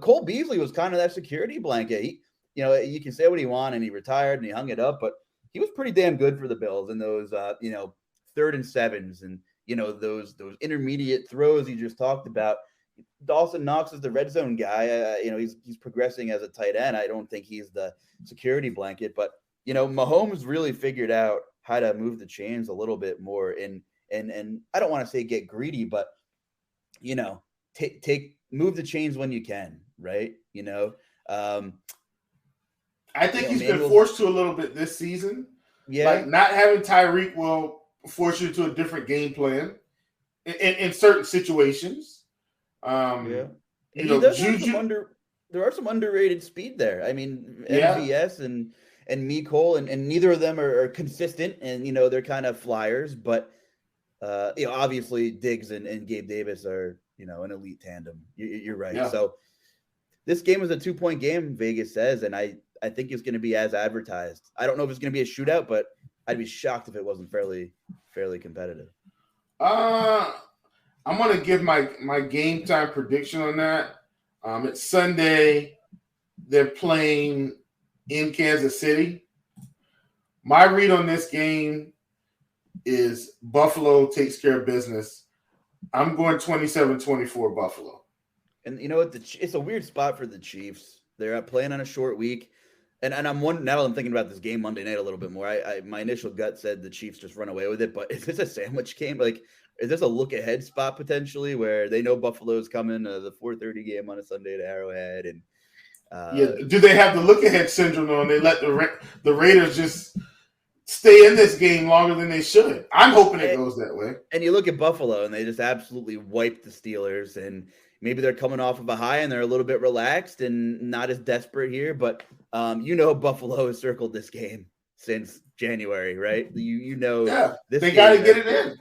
Cole Beasley was kind of that security blanket. You can say what he wanted, and he retired and he hung it up, but he was pretty damn good for the Bills in those, 3rd and 7s and, those intermediate throws you just talked about. Dawson Knox is the red zone guy. He's progressing as a tight end. I don't think he's the security blanket, but Mahomes really figured out how to move the chains a little bit more. And I don't want to say get greedy, but move the chains when you can, right? I think he's been forced to a little bit this season. Yeah, like not having Tyreek will force you to a different game plan in certain situations. There are some underrated speed there. I mean, MVS and Mecole, and neither of them are consistent, and they're kind of flyers. But obviously Diggs and Gabe Davis are an elite tandem. You're right. Yeah. So this game is a 2-point game, Vegas says, and I think it's going to be as advertised. I don't know if it's going to be a shootout, but I'd be shocked if it wasn't fairly competitive. I'm going to give my game time prediction on that. It's Sunday. They're playing in Kansas City. My read on this game is Buffalo takes care of business. I'm going 27-24 Buffalo. And you know what? It's a weird spot for the Chiefs. They're playing on a short week. And I'm wondering, now I'm thinking about this game Monday night a little bit more. My initial gut said the Chiefs just run away with it, but is this a sandwich game? Like, is this a look ahead spot potentially where they know Buffalo's coming the 4:30 game on a Sunday at Arrowhead? And do they have the look ahead syndrome on? They let the Raiders just stay in this game longer than they should. I'm hoping it goes that way. And you look at Buffalo and they just absolutely wiped the Steelers, and maybe they're coming off of a high and they're a little bit relaxed and not as desperate here. But Buffalo has circled this game since January, right? They got to get it in.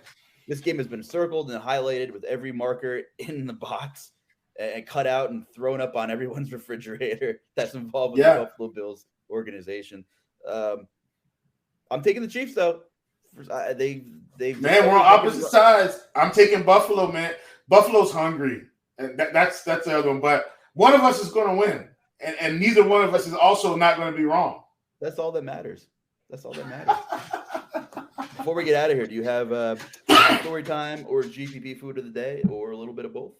This game has been circled and highlighted with every marker in the box and cut out and thrown up on everyone's refrigerator that's involved with the Buffalo Bills organization. I'm taking the Chiefs though. We're on opposite sides. I'm taking Buffalo, man. Buffalo's hungry. And that's the other one. But one of us is going to win. And neither one of us is also not going to be wrong. That's all that matters. Before we get out of here, do you have story time or GPP food of the day or a little bit of both?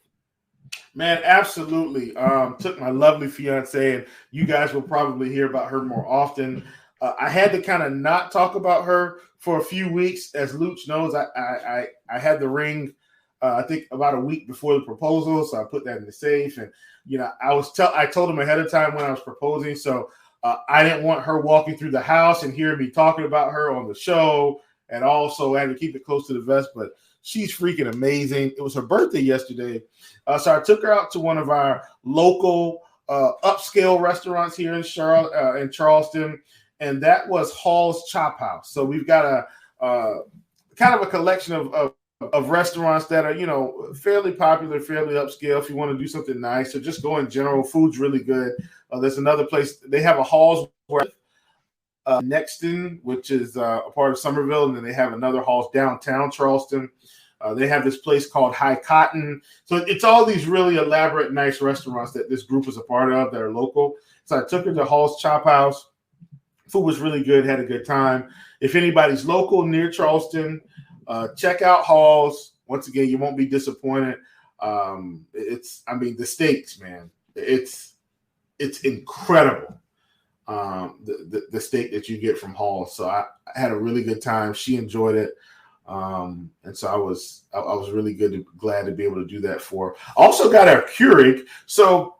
Man, absolutely. Took my lovely fiance, and you guys will probably hear about her more often. I had to kind of not talk about her for a few weeks. As Luuch knows, I had the ring I think about a week before the proposal, so I put that in the safe. And I told him ahead of time when I was proposing, so I didn't want her walking through the house and hearing me talking about her on the show, and also I had to keep it close to the vest. But she's freaking amazing. It was her birthday yesterday, so I took her out to one of our local upscale restaurants here in Charleston, and that was Hall's Chop House. So we've got a kind of a collection of restaurants that are, fairly popular, fairly upscale if you want to do something nice. So just go in general. Food's really good. There's another place. They have a Hall's Nexton, which is a part of Somerville, and then they have another Hall's downtown Charleston. They have this place called High Cotton. So it's all these really elaborate, nice restaurants that this group is a part of that are local. So I took her to Hall's Chop House. Food was really good. Had a good time. If anybody's local near Charleston, check out Hall's. Once again, you won't be disappointed. The steaks, man, it's incredible. the steak that you get from Hall. So I had a really good time. She enjoyed it. And so I was really glad to be able to do that for her. Also got our Keurig. So,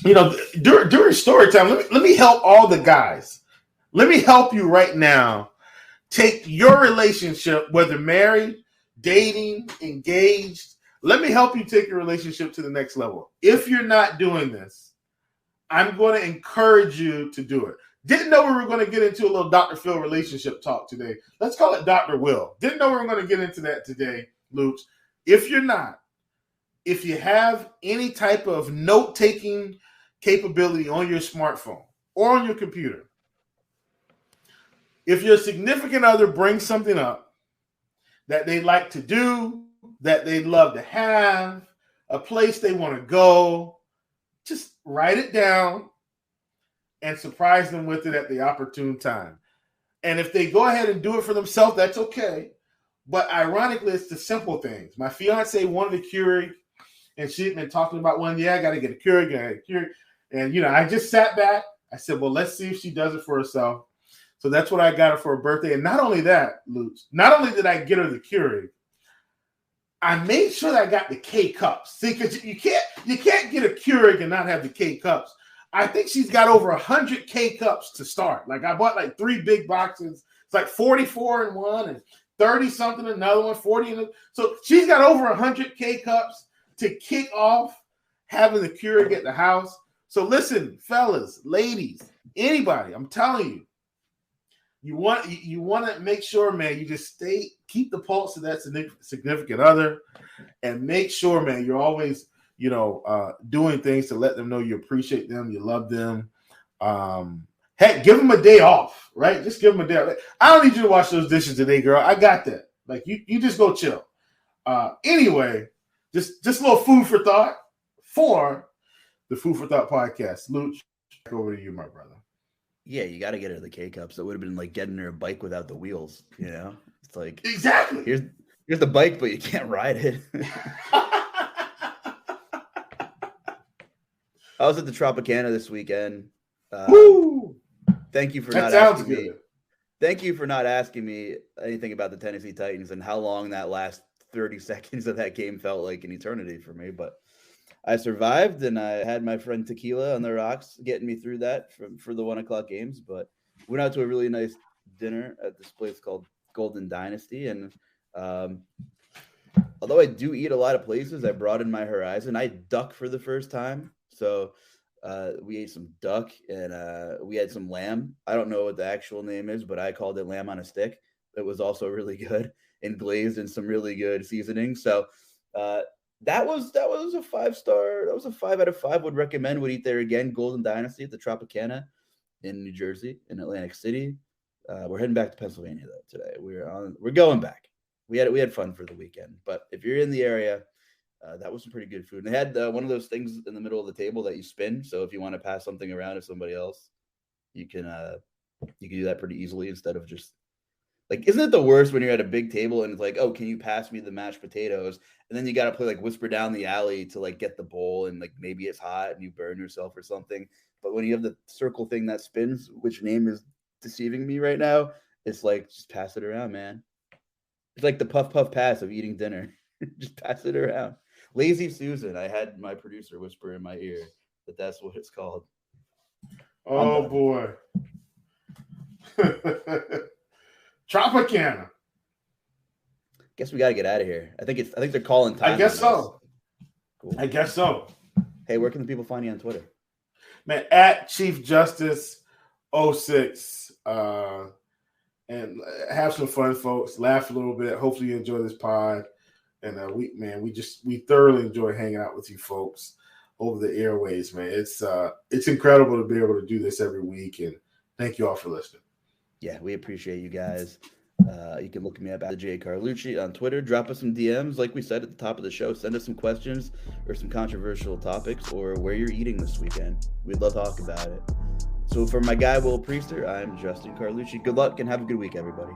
during story time, let me help all the guys. Let me help you right now. Take your relationship, whether married, dating, engaged. Let me help you take your relationship to the next level. If you're not doing this, I'm going to encourage you to do it. Didn't know we were going to get into a little Dr. Phil relationship talk today. Let's call it Dr. Will. Didn't know we were going to get into that today, Luuch. If you're not, if you have any type of note-taking capability on your smartphone or on your computer, if your significant other brings something up that they like to do, that they'd love to have, a place they want to go, just write it down and surprise them with it at the opportune time. And if they go ahead and do it for themselves, that's okay. But ironically, it's the simple things. My fiance wanted a Keurig, and she'd been talking about one. Yeah, I got to get a Keurig. And, I just sat back. I said, well, let's see if she does it for herself. So that's what I got her for her birthday. And not only that, Luuch, not only did I get her the Keurig, I made sure that I got the K cups. See, because you can't get a Keurig and not have the K cups. I think she's got over 100 K cups to start. Like I bought like 3 big boxes. It's like 44 in one and 30 something in another one, 40 in the, so she's got over 100 K cups to kick off having the Keurig at the house. So listen, fellas, ladies, anybody, I'm telling you, you want to make sure, man, you just keep the pulse of that significant other, and make sure, man, you're always, doing things to let them know you appreciate them, you love them. Heck, give them a day off, right? Just give them a day off. I don't need you to wash those dishes today, girl. I got that. Like you just go chill. Anyway, just a little food for thought for the Food for Thought podcast. Luuch, back over to you, my brother. Yeah, you got to get her the K cups. It would have been like getting her a bike without the wheels. It's like exactly. Here's the bike, but you can't ride it. I was at the Tropicana this weekend. Woo! Thank you for that not sounds asking good. me. Thank you for not asking me anything about the Tennessee Titans and how long that last 30 seconds of that game felt like an eternity for me. But I survived, and I had my friend Tequila on the rocks getting me through that for the 1:00 games. But went out to a really nice dinner at this place called Golden Dynasty. And although I do eat a lot of places, I broadened my horizon. I duck for the first time. So we ate some duck, and we had some lamb. I don't know what the actual name is, but I called it lamb on a stick. It was also really good and glazed in some really good seasoning. So that was a 5-star. That was a 5 out of 5. Would recommend. Would eat there again. Golden Dynasty at the Tropicana in New Jersey, in Atlantic City. We're heading back to Pennsylvania though today. We're going back. We had fun for the weekend. But if you're in the area, that was some pretty good food. And they had one of those things in the middle of the table that you spin. So if you want to pass something around to somebody else, you can do that pretty easily instead of just like, isn't it the worst when you're at a big table and it's like, oh, can you pass me the mashed potatoes? And then you got to play like whisper down the alley to like get the bowl, and like maybe it's hot and you burn yourself or something. But when you have the circle thing that spins, which name is deceiving me right now, it's like, just pass it around, man. It's like the puff puff pass of eating dinner. Just pass it around. Lazy Susan. I had my producer whisper in my ear that that's what it's called. Oh boy. Tropicana. Guess we got to get out of here. I think they're calling time. I guess so. Cool. I guess so. Hey, where can the people find you on Twitter? Man, at Chief Justice 06. And have some fun, folks. Laugh a little bit. Hopefully you enjoy this pod. And we thoroughly enjoy hanging out with you folks over the airways, man. It's incredible to be able to do this every week, and thank you all for listening. Yeah, we appreciate you guys. You can look me up at J Carlucci on Twitter. Drop us some DMs, like we said at the top of the show. Send us some questions or some controversial topics, or where you're eating this weekend. We'd love to talk about it. So for my guy Will Priester, I'm Justin Carlucci. Good luck and have a good week, everybody.